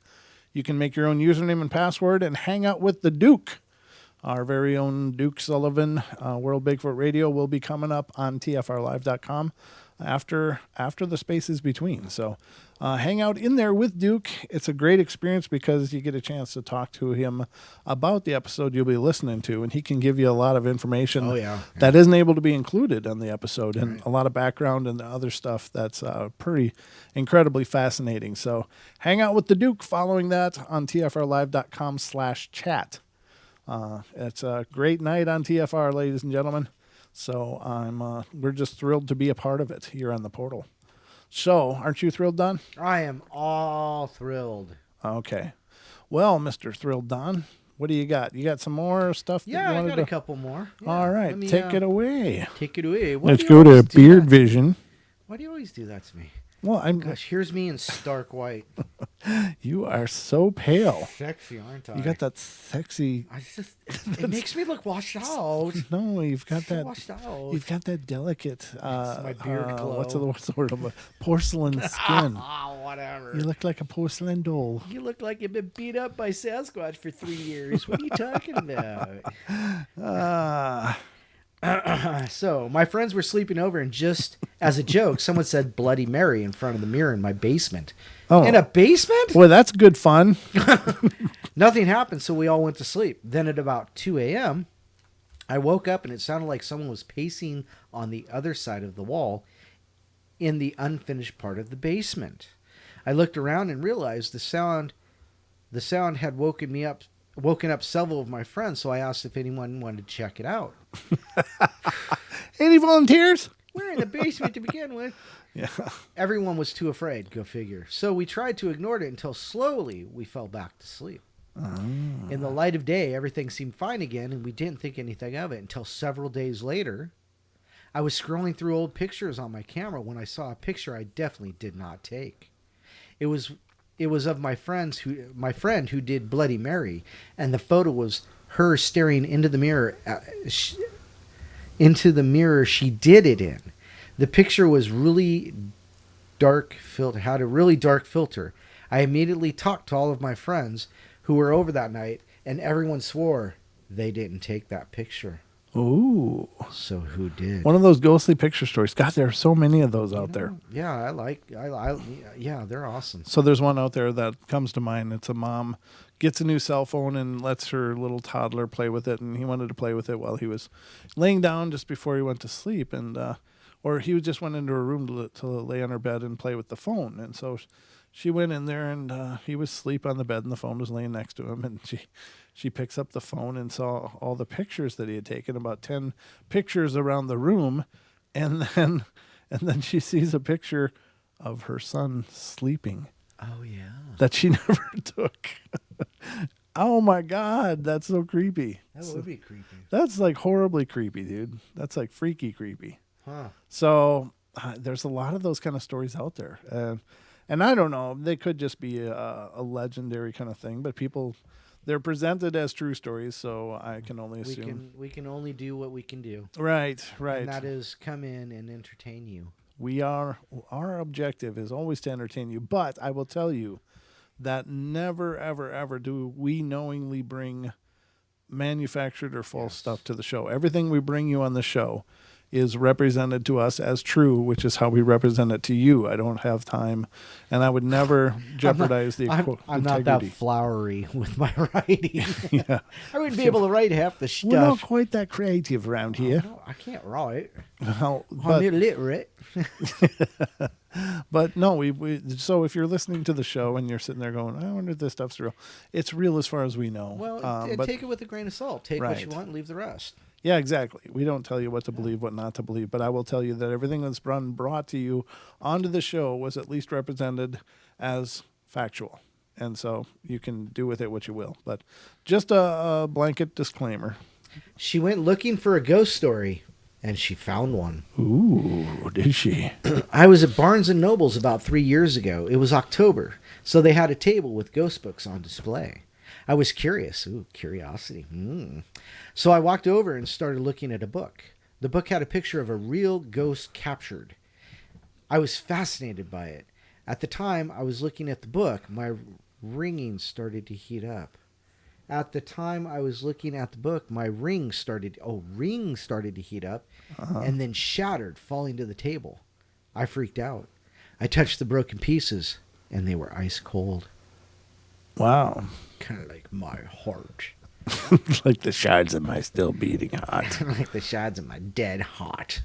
You can make your own username and password and hang out with the Duke. Our very own Duke Sullivan, World Bigfoot Radio, will be coming up on TFRlive.com after the Spaces Between. So hang out in there with Duke. It's a great experience because you get a chance to talk to him about the episode you'll be listening to, and he can give you a lot of information that isn't able to be included on the episode, and a lot of background and other stuff that's pretty incredibly fascinating. So hang out with the Duke following that on TFRlive.com/chat. It's a great night on TFR, ladies and gentlemen. So we're just thrilled to be a part of it here on the portal. So, aren't you thrilled, Don? I am all thrilled. Okay. Well, Mr. Thrilled Don, what do you got? You got some more stuff? Yeah, I got a couple more. Yeah, all right, take it away. Take it away. Let's go to Beard Vision. Why do you always do that to me? Well, Gosh, here's me in stark white. You are so pale. Sexy, aren't I? You got that sexy. It makes me look washed out. No, you've got that. Washed out. You've got that delicate. My beard glow. What's the word of porcelain skin? Whatever. You look like a porcelain doll. You look like you've been beat up by Sasquatch for 3 years. What are you talking about? So my friends were sleeping over, and just as a joke, someone said Bloody Mary in front of the mirror in my basement. Oh. In a basement? Boy, that's good fun. Nothing happened, so we all went to sleep. Then at about 2 a.m., I woke up, and it sounded like someone was pacing on the other side of the wall in the unfinished part of the basement. I looked around and realized the sound had woken up several of my friends, so I asked if anyone wanted to check it out. Any volunteers? We're in the basement to begin with. Yeah. Everyone was too afraid, go figure. So we tried to ignore it until slowly we fell back to sleep. In the light of day, everything seemed fine again, and we didn't think anything of it until several days later. I was scrolling through old pictures on my camera when I saw a picture I definitely did not take. It was of my friend who did Bloody Mary, and the photo was her staring into the mirror she did it in. The picture was really dark had a really dark filter. I immediately talked to all of my friends who were over that night, and everyone swore they didn't take that picture. Ooh. So who did? One of those ghostly picture stories. God, there are so many of those out there. Yeah, yeah, they're awesome. So there's one out there that comes to mind. It's a mom gets a new cell phone and lets her little toddler play with it, and he wanted to play with it while he was laying down just before he went to sleep, and or he just went into her room to lay on her bed and play with the phone, and so she went in there, and he was asleep on the bed, and the phone was laying next to him, and she picks up the phone and saw all the pictures that he had taken, about 10 pictures around the room, and then she sees a picture of her son sleeping. Oh, yeah. That she never took. Oh, my God. That's so creepy. That would be creepy. That's like horribly creepy, dude. That's like freaky creepy. Huh. So there's a lot of those kind of stories out there. And I don't know. They could just be a legendary kind of thing, but people they're presented as true stories, so I can only assume. We can only do what we can do. Right. And that is come in and entertain you. Our objective is always to entertain you, but I will tell you that never, ever, ever do we knowingly bring manufactured or false stuff to the show. Everything we bring you on the show is represented to us as true, which is how we represent it to you. I don't have time, and I would never jeopardize the integrity. I'm not that flowery with my writing. Yeah. I wouldn't be able to write half the stuff. We're not quite that creative around here. No, I can't write. Well, I'm illiterate. But no, so if you're listening to the show and you're sitting there going, I wonder if this stuff's real. It's real as far as we know. Well, but take it with a grain of salt. Take what you want and leave the rest. Yeah, exactly. We don't tell you what to believe, what not to believe, but I will tell you that everything that's brought to you onto the show was at least represented as factual. And so you can do with it what you will. But just a blanket disclaimer. She went looking for a ghost story, and she found one. Ooh, did she? I was at Barnes & Noble's about 3 years ago. It was October, so they had a table with ghost books on display. I was curious. Ooh, curiosity. So I walked over and started looking at a book. The book had a picture of a real ghost captured. I was fascinated by it. At the time I was looking at the book, my ringing started to heat up. At the time I was looking at the book, my ring started to heat up and then shattered, falling to the table. I freaked out. I touched the broken pieces, and they were ice cold. Wow. Kind of like my heart. Like the shards of my still beating heart. Like the shards of my dead heart.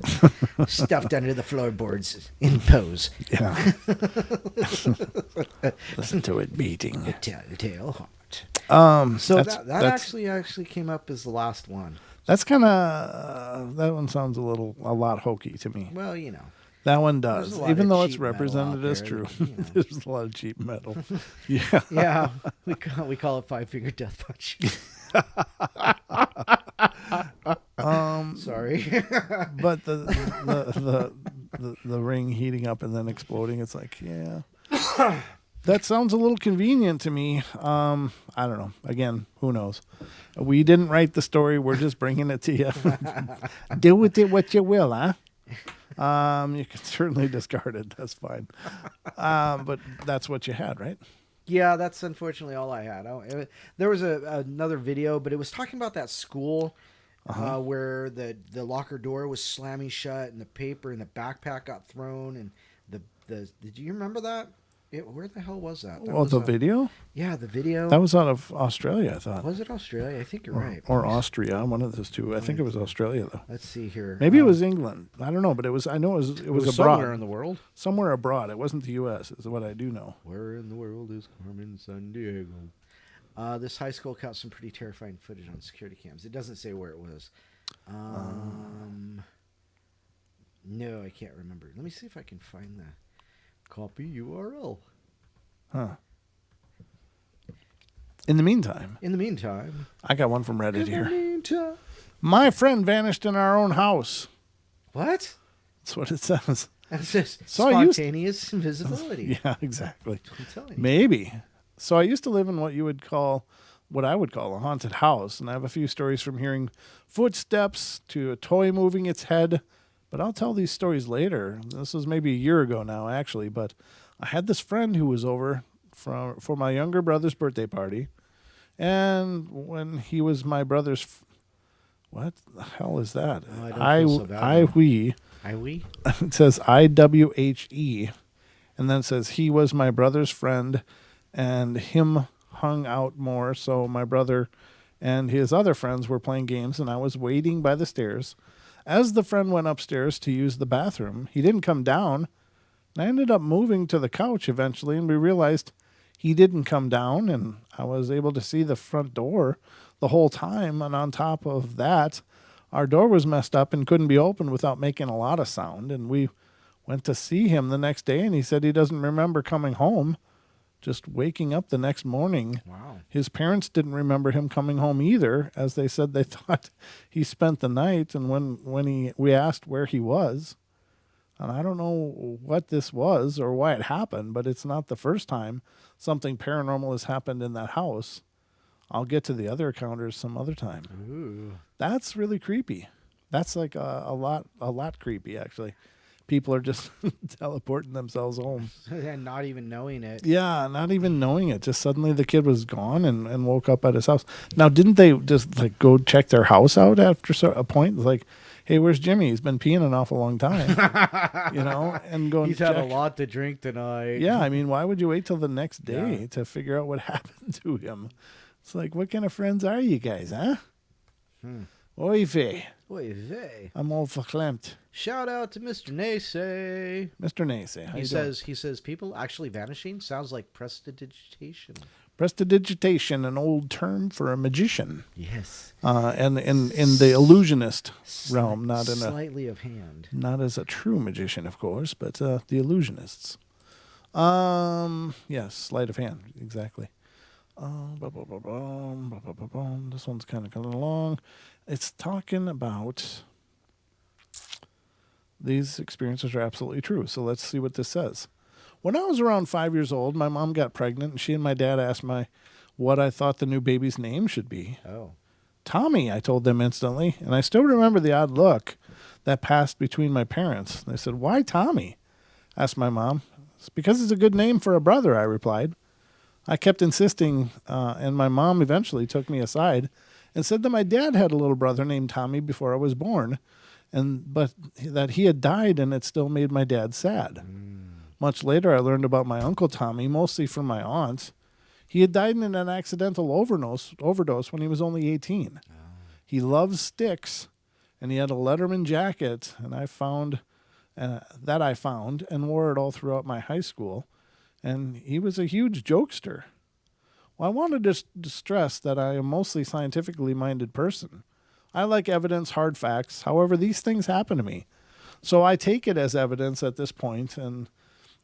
Stuffed under the floorboards in pose. Yeah. Listen to it beating. The telltale heart. So that that's actually came up as the last one. That's kind of that one sounds a lot hokey to me. Well, you know. That one does, even though it's represented as there, true. you know. There's a lot of cheap metal. Yeah. Yeah, we call it Five-Finger Death Punch. Sorry. But the ring heating up and then exploding, it's like, yeah. That sounds a little convenient to me. I don't know. Again, who knows? We didn't write the story. We're just bringing it to you. Do with it what you will, huh? You can certainly discard it. That's fine. But that's what you had, right? Yeah, that's unfortunately all I had. There was another video, but it was talking about that school where the locker door was slamming shut and the paper and the backpack got thrown and did you remember that? Where the hell was that? The video? Yeah, the video. That was out of Australia, I thought. Was it Australia? I think you're right. Or Austria, one of those two. I think it was Australia, though. Let's see here. Maybe it was England. I don't know, but it was. I know it was abroad. Somewhere in the world. Somewhere abroad. It wasn't the U.S. is what I do know. Where in the world is Carmen Sandiego? This high school caught some pretty terrifying footage on security cams. It doesn't say where it was. No, I can't remember. Let me see if I can find the copy URL. Huh. In the meantime, I got one from Reddit here. My friend vanished in our own house. What? That's what it says. That says spontaneous invisibility. Yeah, exactly. I'm telling you. Maybe. So I used to live in what I would call a haunted house, and I have a few stories from hearing footsteps to a toy moving its head. But I'll tell these stories later. This was maybe a year ago now, actually. But I had this friend who was over for my younger brother's birthday party. And when he was my brother's... What the hell is that? Oh, I don't feel so bad. IWE. It says IWHE. And then it says he was my brother's friend. And him hung out more. So my brother and his other friends were playing games. And I was waiting by the stairs. As the friend went upstairs to use the bathroom, he didn't come down. I ended up moving to the couch eventually, and we realized he didn't come down, and I was able to see the front door the whole time. And on top of that, our door was messed up and couldn't be opened without making a lot of sound. And we went to see him the next day, and he said he doesn't remember coming home, just waking up the next morning. Wow. His parents didn't remember him coming home either, as they said they thought he spent the night. And when we asked where he was, and I don't know what this was or why it happened, but it's not the first time something paranormal has happened in that house. I'll get to the other encounters some other time. Ooh. That's really creepy. That's like a lot creepy, actually. People are just teleporting themselves home. And not even knowing it. Yeah, not even knowing it. Just suddenly the kid was gone and woke up at his house. Now, didn't they just like go check their house out after a point? Like, hey, where's Jimmy? He's been peeing an awful long time. And go and He's check. had a lot to drink tonight. Yeah, I mean, why would you wait till the next day to figure out what happened to him? It's like, what kind of friends are you guys, huh? Oy vey. Oy vey. I'm all verklempt. Shout out to Mr. Naysay. Mr. Naysay, how you doing? He says people actually vanishing sounds like prestidigitation. Prestidigitation, an old term for a magician. Yes. And in the illusionist realm, not in slightly of hand. Not as a true magician, of course, but the illusionists. Yes, sleight of hand, exactly. This one's kind of coming along. It's talking about these experiences are absolutely true. So let's see what this says. When I was around 5 years old, my mom got pregnant, and she and my dad asked me what I thought the new baby's name should be. Oh. Tommy, I told them instantly, and I still remember the odd look that passed between my parents. They said, "Why Tommy?" asked my mom. "It's because it's a good name for a brother," I replied. I kept insisting, and my mom eventually took me aside and said that my dad had a little brother named Tommy before I was born, but that he had died, and it still made my dad sad. Much later, I learned about my Uncle Tommy, mostly from my aunt. He had died in an accidental overdose when he was only 18. Oh. He loved sticks, and he had a Letterman jacket, and I found and wore it all throughout my high school. And he was a huge jokester. Well, I wanted to stress that I am mostly scientifically minded person. I like evidence, hard facts. However, these things happen to me. So I take it as evidence at this point, and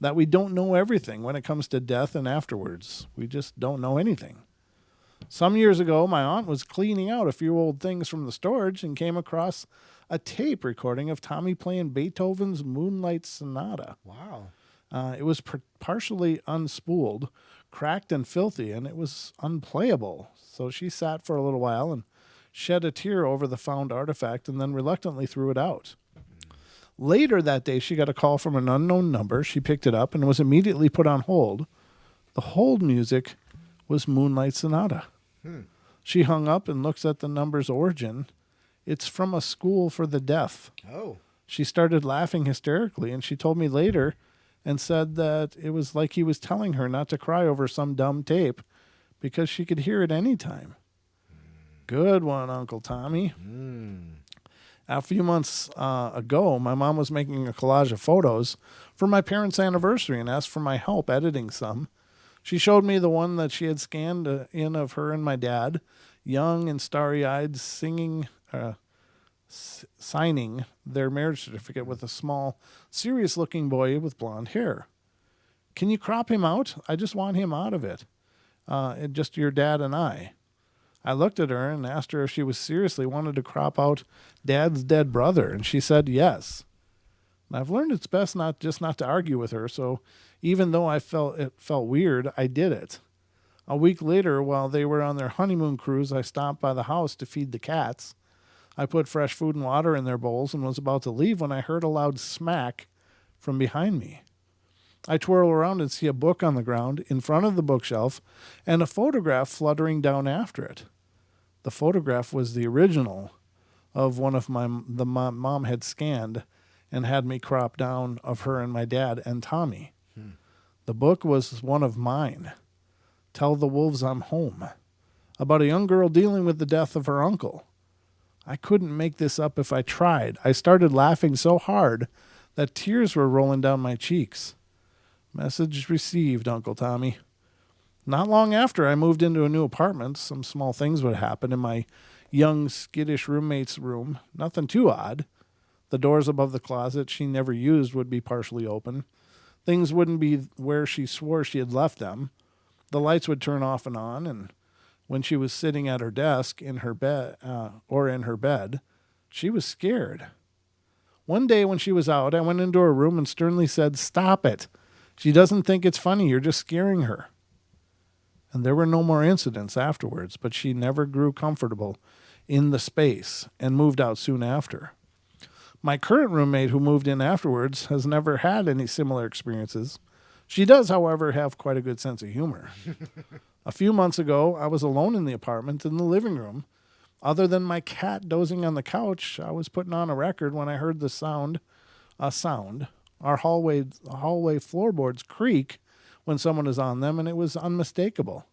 that we don't know everything when it comes to death and afterwards. We just don't know anything. Some years ago, my aunt was cleaning out a few old things from the storage and came across a tape recording of Tommy playing Beethoven's Moonlight Sonata. Wow. It was partially unspooled, cracked and filthy, and it was unplayable. So she sat for a little while and shed a tear over the found artifact and then reluctantly threw it out. Later that day, she got a call from an unknown number. She picked it up and was immediately put on hold. The hold music was Moonlight Sonata. She hung up and looks at the number's origin. It's from a school for the deaf. Oh. She started laughing hysterically, and she told me later and said that it was like he was telling her not to cry over some dumb tape because she could hear it any time. Good one, Uncle Tommy. A few months ago, my mom was making a collage of photos for my parents' anniversary and asked for my help editing some. She showed me the one that she had scanned in of her and my dad, young and starry-eyed, signing their marriage certificate with a small, serious-looking boy with blonde hair. "Can you crop him out? I just want him out of it. Just your dad and I." I looked at her and asked her if she was seriously wanted to crop out Dad's dead brother, and she said yes. I've learned it's best not to argue with her, so even though it felt weird, I did it. A week later, while they were on their honeymoon cruise, I stopped by the house to feed the cats. I put fresh food and water in their bowls and was about to leave when I heard a loud smack from behind me. I twirl around and see a book on the ground in front of the bookshelf and a photograph fluttering down after it. The photograph was the original of one of the mom had scanned and had me crop down of her and my dad and Tommy. The book was one of mine. Tell the Wolves I'm Home. About a young girl dealing with the death of her uncle. I couldn't make this up if I tried. I started laughing so hard that tears were rolling down my cheeks. Message received, Uncle Tommy. Not long after I moved into a new apartment, some small things would happen in my young, skittish roommate's room. Nothing too odd. The doors above the closet she never used would be partially open. Things wouldn't be where she swore she had left them. The lights would turn off and on, and when she was sitting at her desk in her bed, she was scared. One day when she was out, I went into her room and sternly said, "Stop it. She doesn't think it's funny. You're just scaring her." and there were no more incidents afterwards, but she never grew comfortable in the space and moved out soon after. My current roommate, who moved in afterwards, has never had any similar experiences. She does, however, have quite a good sense of humor. A few months ago, I was alone in the apartment in the living room. Other than my cat dozing on the couch, I was putting on a record when I heard a sound. Our hallway floorboards creak when someone is on them, and it was unmistakable.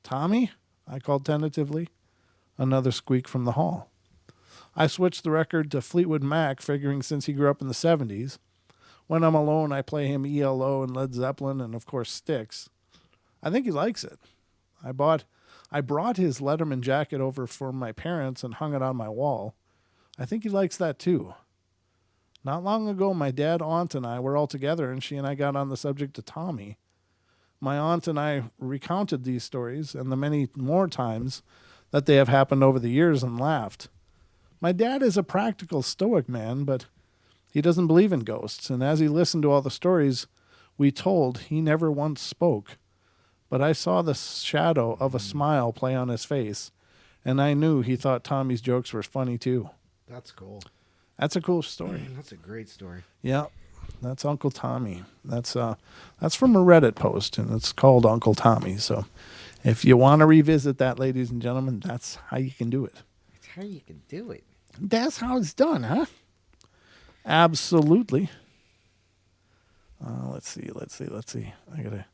"Tommy?" I called tentatively. Another squeak from the hall. I switched the record to Fleetwood Mac, figuring since he grew up in the 70s. When I'm alone, I play him ELO and Led Zeppelin and, of course, Styx. I think he likes it. I brought his Letterman jacket over for my parents and hung it on my wall. I think he likes that too. Not long ago, my dad, aunt, and I were all together, and she and I got on the subject of Tommy. My aunt and I recounted these stories and the many more times that they have happened over the years and laughed. My dad is a practical stoic man, but he doesn't believe in ghosts, and as he listened to all the stories we told, he never once spoke. But I saw the shadow of a smile play on his face, and I knew he thought Tommy's jokes were funny too. That's cool. That's a cool story. That's a great story. Yeah, that's Uncle Tommy. That's from a Reddit post, and it's called Uncle Tommy. So if you want to revisit that, ladies and gentlemen, that's how you can do it. That's how you can do it. That's how it's done, huh? Absolutely. Let's see. I got to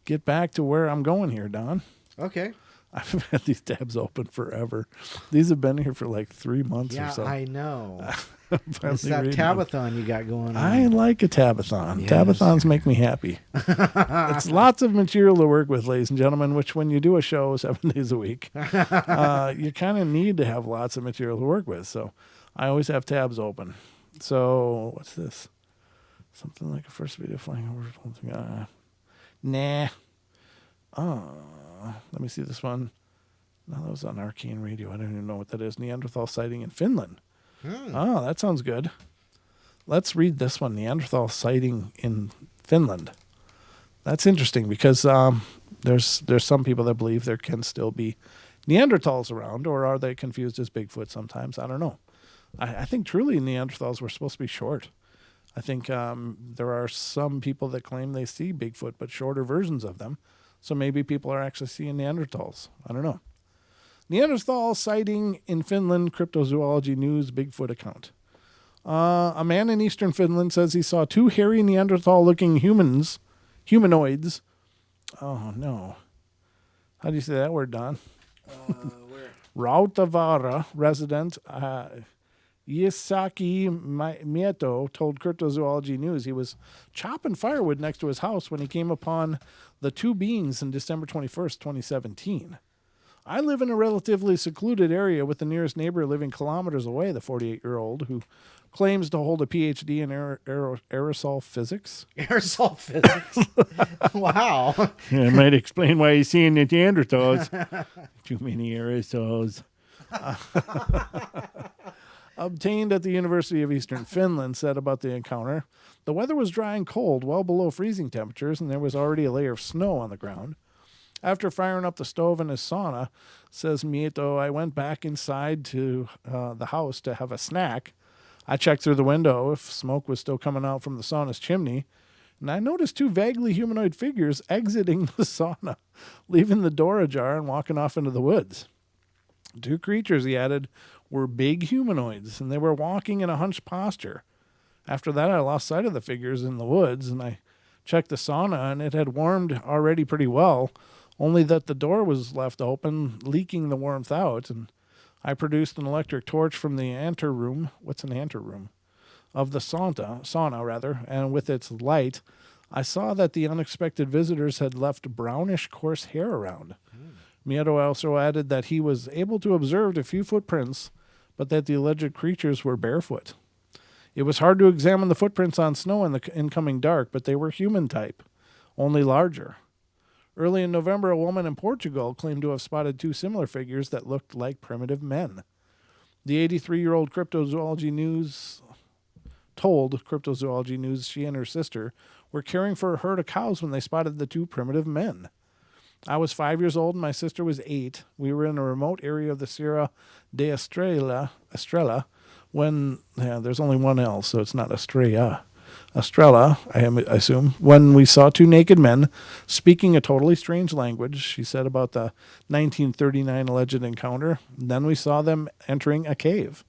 get back to where I'm going here, Don. Okay. I've had these tabs open forever. These have been here for like 3 months or so. Yeah, I know. Finally It's that reading tabathon you got going on. I like a tabathon. Yes. Tabathons make me happy. It's lots of material to work with, ladies and gentlemen, which when you do a show 7 days a week, you kind of need to have lots of material to work with. So I always have tabs open. So what's this? Something like a first video flying over something. Nah. Let me see this one. No, that was on Arcane Radio. I don't even know what that is. Neanderthal sighting in Finland. Oh, that sounds good. Let's read this one. Neanderthal sighting in Finland. That's interesting because there's some people that believe there can still be Neanderthals around, or are they confused as Bigfoot sometimes? I don't know. I think truly Neanderthals were supposed to be short. I think there are some people that claim they see Bigfoot, but shorter versions of them. So maybe people are actually seeing Neanderthals. I don't know. Neanderthal sighting in Finland, Cryptozoology News Bigfoot account. A man in eastern Finland says he saw 2 hairy Neanderthal-looking humanoids. Oh, no. How do you say that word, Don? Where? Rautavaara resident Yisaki Mieto told Cryptozoology News he was chopping firewood next to his house when he came upon the 2 beings on December 21st, 2017. I live in a relatively secluded area with the nearest neighbor living kilometers away, the 48-year-old, who claims to hold a PhD in aerosol physics. Aerosol physics. Wow. It might explain why he's seeing the Neanderthals. Too many aerosols. Obtained at the University of Eastern Finland, said about the encounter, the weather was dry and cold, well below freezing temperatures, and there was already a layer of snow on the ground. After firing up the stove in his sauna, says Mieto, I went back inside to the house to have a snack. I checked through the window if smoke was still coming out from the sauna's chimney, and I noticed 2 vaguely humanoid figures exiting the sauna, leaving the door ajar and walking off into the woods. 2 creatures, he added, were big humanoids, and they were walking in a hunched posture. After that, I lost sight of the figures in the woods, and I checked the sauna, and it had warmed already pretty well, only that the door was left open, leaking the warmth out, and I produced an electric torch from the anteroom. What's an anteroom? Of the sauna, and with its light, I saw that the unexpected visitors had left brownish coarse hair around. Mieto also added that he was able to observe a few footprints, but that the alleged creatures were barefoot. It was hard to examine the footprints on snow in the incoming dark, but they were human type, only larger. Early in November, a woman in Portugal claimed to have spotted 2 similar figures that looked like primitive men. The 83-year-old Cryptozoology News told Cryptozoology News she and her sister were caring for a herd of cows when they spotted the 2 primitive men. I was 5 years old and my sister was 8. We were in a remote area of the Sierra de Estrella when, there's only one L, so it's not Estrella. Estrella, I assume, when we saw 2 naked men speaking a totally strange language. She said about the 1939 alleged encounter. Then we saw them entering a cave.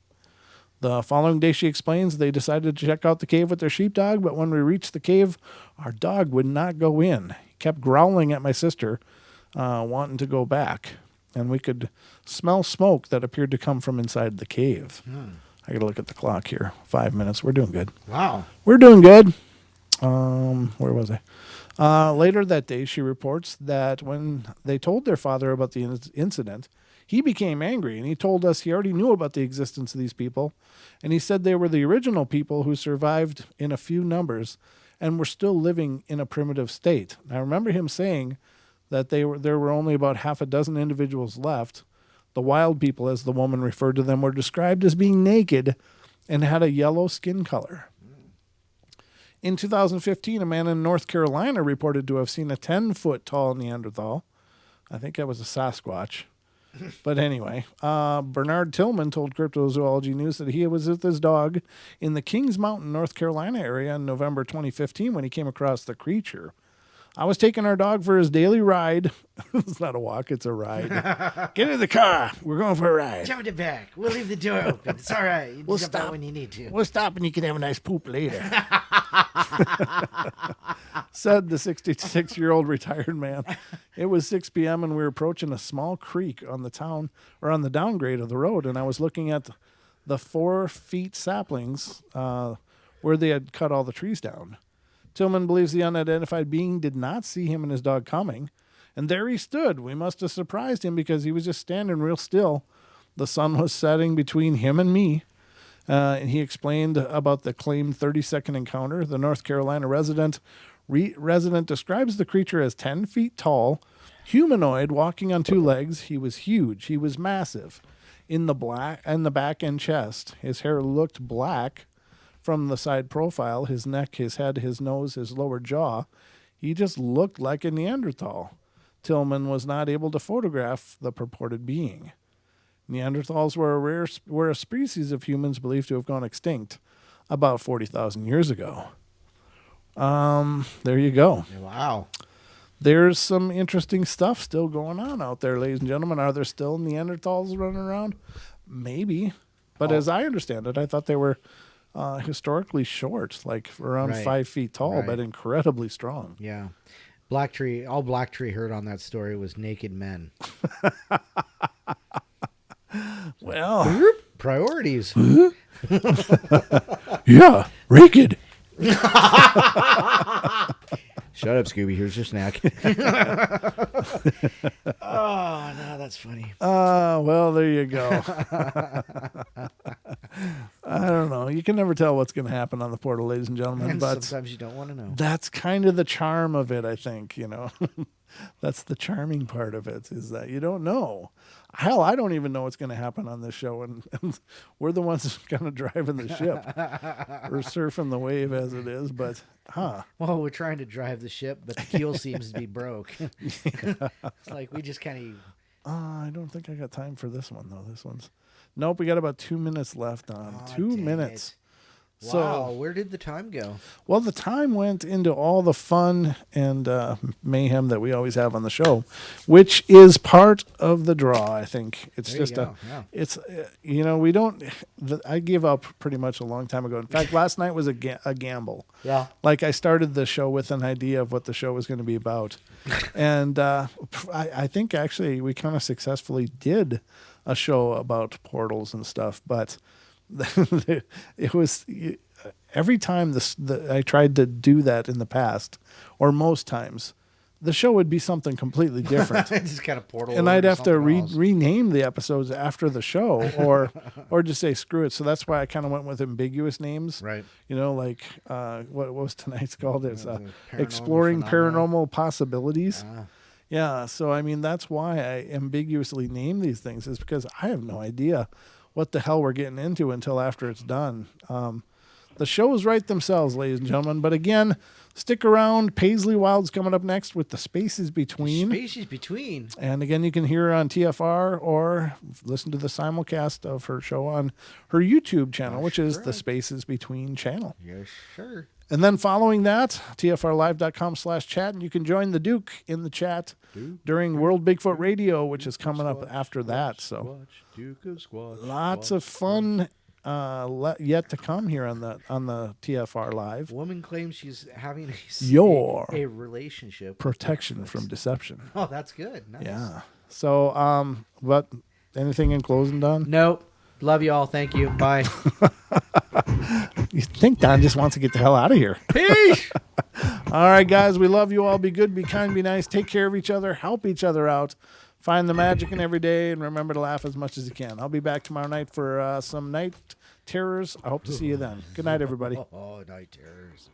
The following day, she explains, they decided to check out the cave with their sheepdog, but when we reached the cave, our dog would not go in. He kept growling at my sister, wanting to go back. And we could smell smoke that appeared to come from inside the cave. I got to look at the clock here. 5 minutes. We're doing good. Wow. We're doing good. Where was I? Later that day, she reports that when they told their father about the incident, he became angry, and he told us he already knew about the existence of these people, and he said they were the original people who survived in a few numbers and were still living in a primitive state. I remember him saying that there were only about half a dozen individuals left. The wild people, as the woman referred to them, were described as being naked and had a yellow skin color. In 2015, a man in North Carolina reported to have seen a 10-foot tall Neanderthal. I think that was a Sasquatch. But anyway, Bernard Tillman told Cryptozoology News that he was with his dog in the Kings Mountain, North Carolina area in November 2015 when he came across the creature. I was taking our dog for his daily ride. It's not a walk, it's a ride. Get in the car. We're going for a ride. Jump in the back. We'll leave the door open. It's all right. You We'll jump stop out when you need to. We'll stop and you can have a nice poop later. Said the 66-year-old retired man. It was 6 p.m. and we were approaching a small creek on the downgrade of the road, and I was looking at the 4 feet saplings where they had cut all the trees down. Tillman believes the unidentified being did not see him and his dog coming, and there he stood. We must have surprised him because he was just standing real still. The sun was setting between him and me. And he explained about the claimed 30-second encounter. The North Carolina resident describes the creature as 10 feet tall, humanoid, walking on 2 legs. He was huge. He was massive. In the back and chest, his hair looked black from the side profile, his neck, his head, his nose, his lower jaw. He just looked like a Neanderthal. Tillman was not able to photograph the purported being. Neanderthals were a species of humans believed to have gone extinct about 40,000 years ago. There you go. Wow. There's some interesting stuff still going on out there, ladies and gentlemen. Are there still Neanderthals running around? Maybe. But as I understand it, I thought they were historically short, like around 5 feet tall, but incredibly strong. Yeah. All Black Tree heard on that story was naked men. Well, priorities. Yeah, naked. Shut up, Scooby. Here's your snack. Oh, no, that's funny. Well, there you go. I don't know. You can never tell what's going to happen on the portal, ladies and gentlemen. And but sometimes you don't want to know. That's kind of the charm of it, I think, That's the charming part of it, is that you don't know. Hell, I don't even know what's going to happen on this show, and we're the ones kind of driving the ship. We're surfing the wave as it is, but, Well, we're trying to drive the ship, but the keel seems to be broke. It's like we just kind of... I don't think I got time for this one, though. Nope, we got about 2 minutes left on. 2 minutes. Wow, where did the time go? Well, the time went into all the fun and mayhem that we always have on the show, which is part of the draw, I think. It's we don't, I gave up pretty much a long time ago. In fact, last night was a gamble. Yeah. Like I started the show with an idea of what the show was going to be about. And I think actually we kind of successfully did a show about portals and stuff, but... it was every time I tried to do that in the past, or most times, the show would be something completely different. Just kind of portal, and I'd have to rename the episodes after the show, or just say screw it. So that's why I kind of went with ambiguous names, right? Like what was tonight's called? It's exploring paranormal possibilities. Yeah. So I mean, that's why I ambiguously name these things, is because I have no idea what the hell we're getting into until after it's done. the shows write themselves, ladies and gentlemen. But again, stick around. Paisley Wild's coming up next with The Spaces Between. Spaces Between. And again, you can hear her on TFR or listen to the simulcast of her show on her YouTube channel, which is the Spaces Between channel. Yes, sure. And then following that, tfrlive.com/chat, and you can join the Duke in the chat during World Bigfoot Radio, which is coming up after that. So lots of fun yet to come here on the TFR Live. Woman claims she's having Your a relationship. Protection from deception. Oh, that's good. Nice. Yeah. So, but anything in closing, Don? Nope. Love you all. Thank you. Bye. You think Don just wants to get the hell out of here. Peace. All right, guys. We love you all. Be good, be kind, be nice. Take care of each other. Help each other out. Find the magic in every day, and remember to laugh as much as you can. I'll be back tomorrow night for some night terrors. I hope to see you then. Good night, everybody. Oh, night terrors.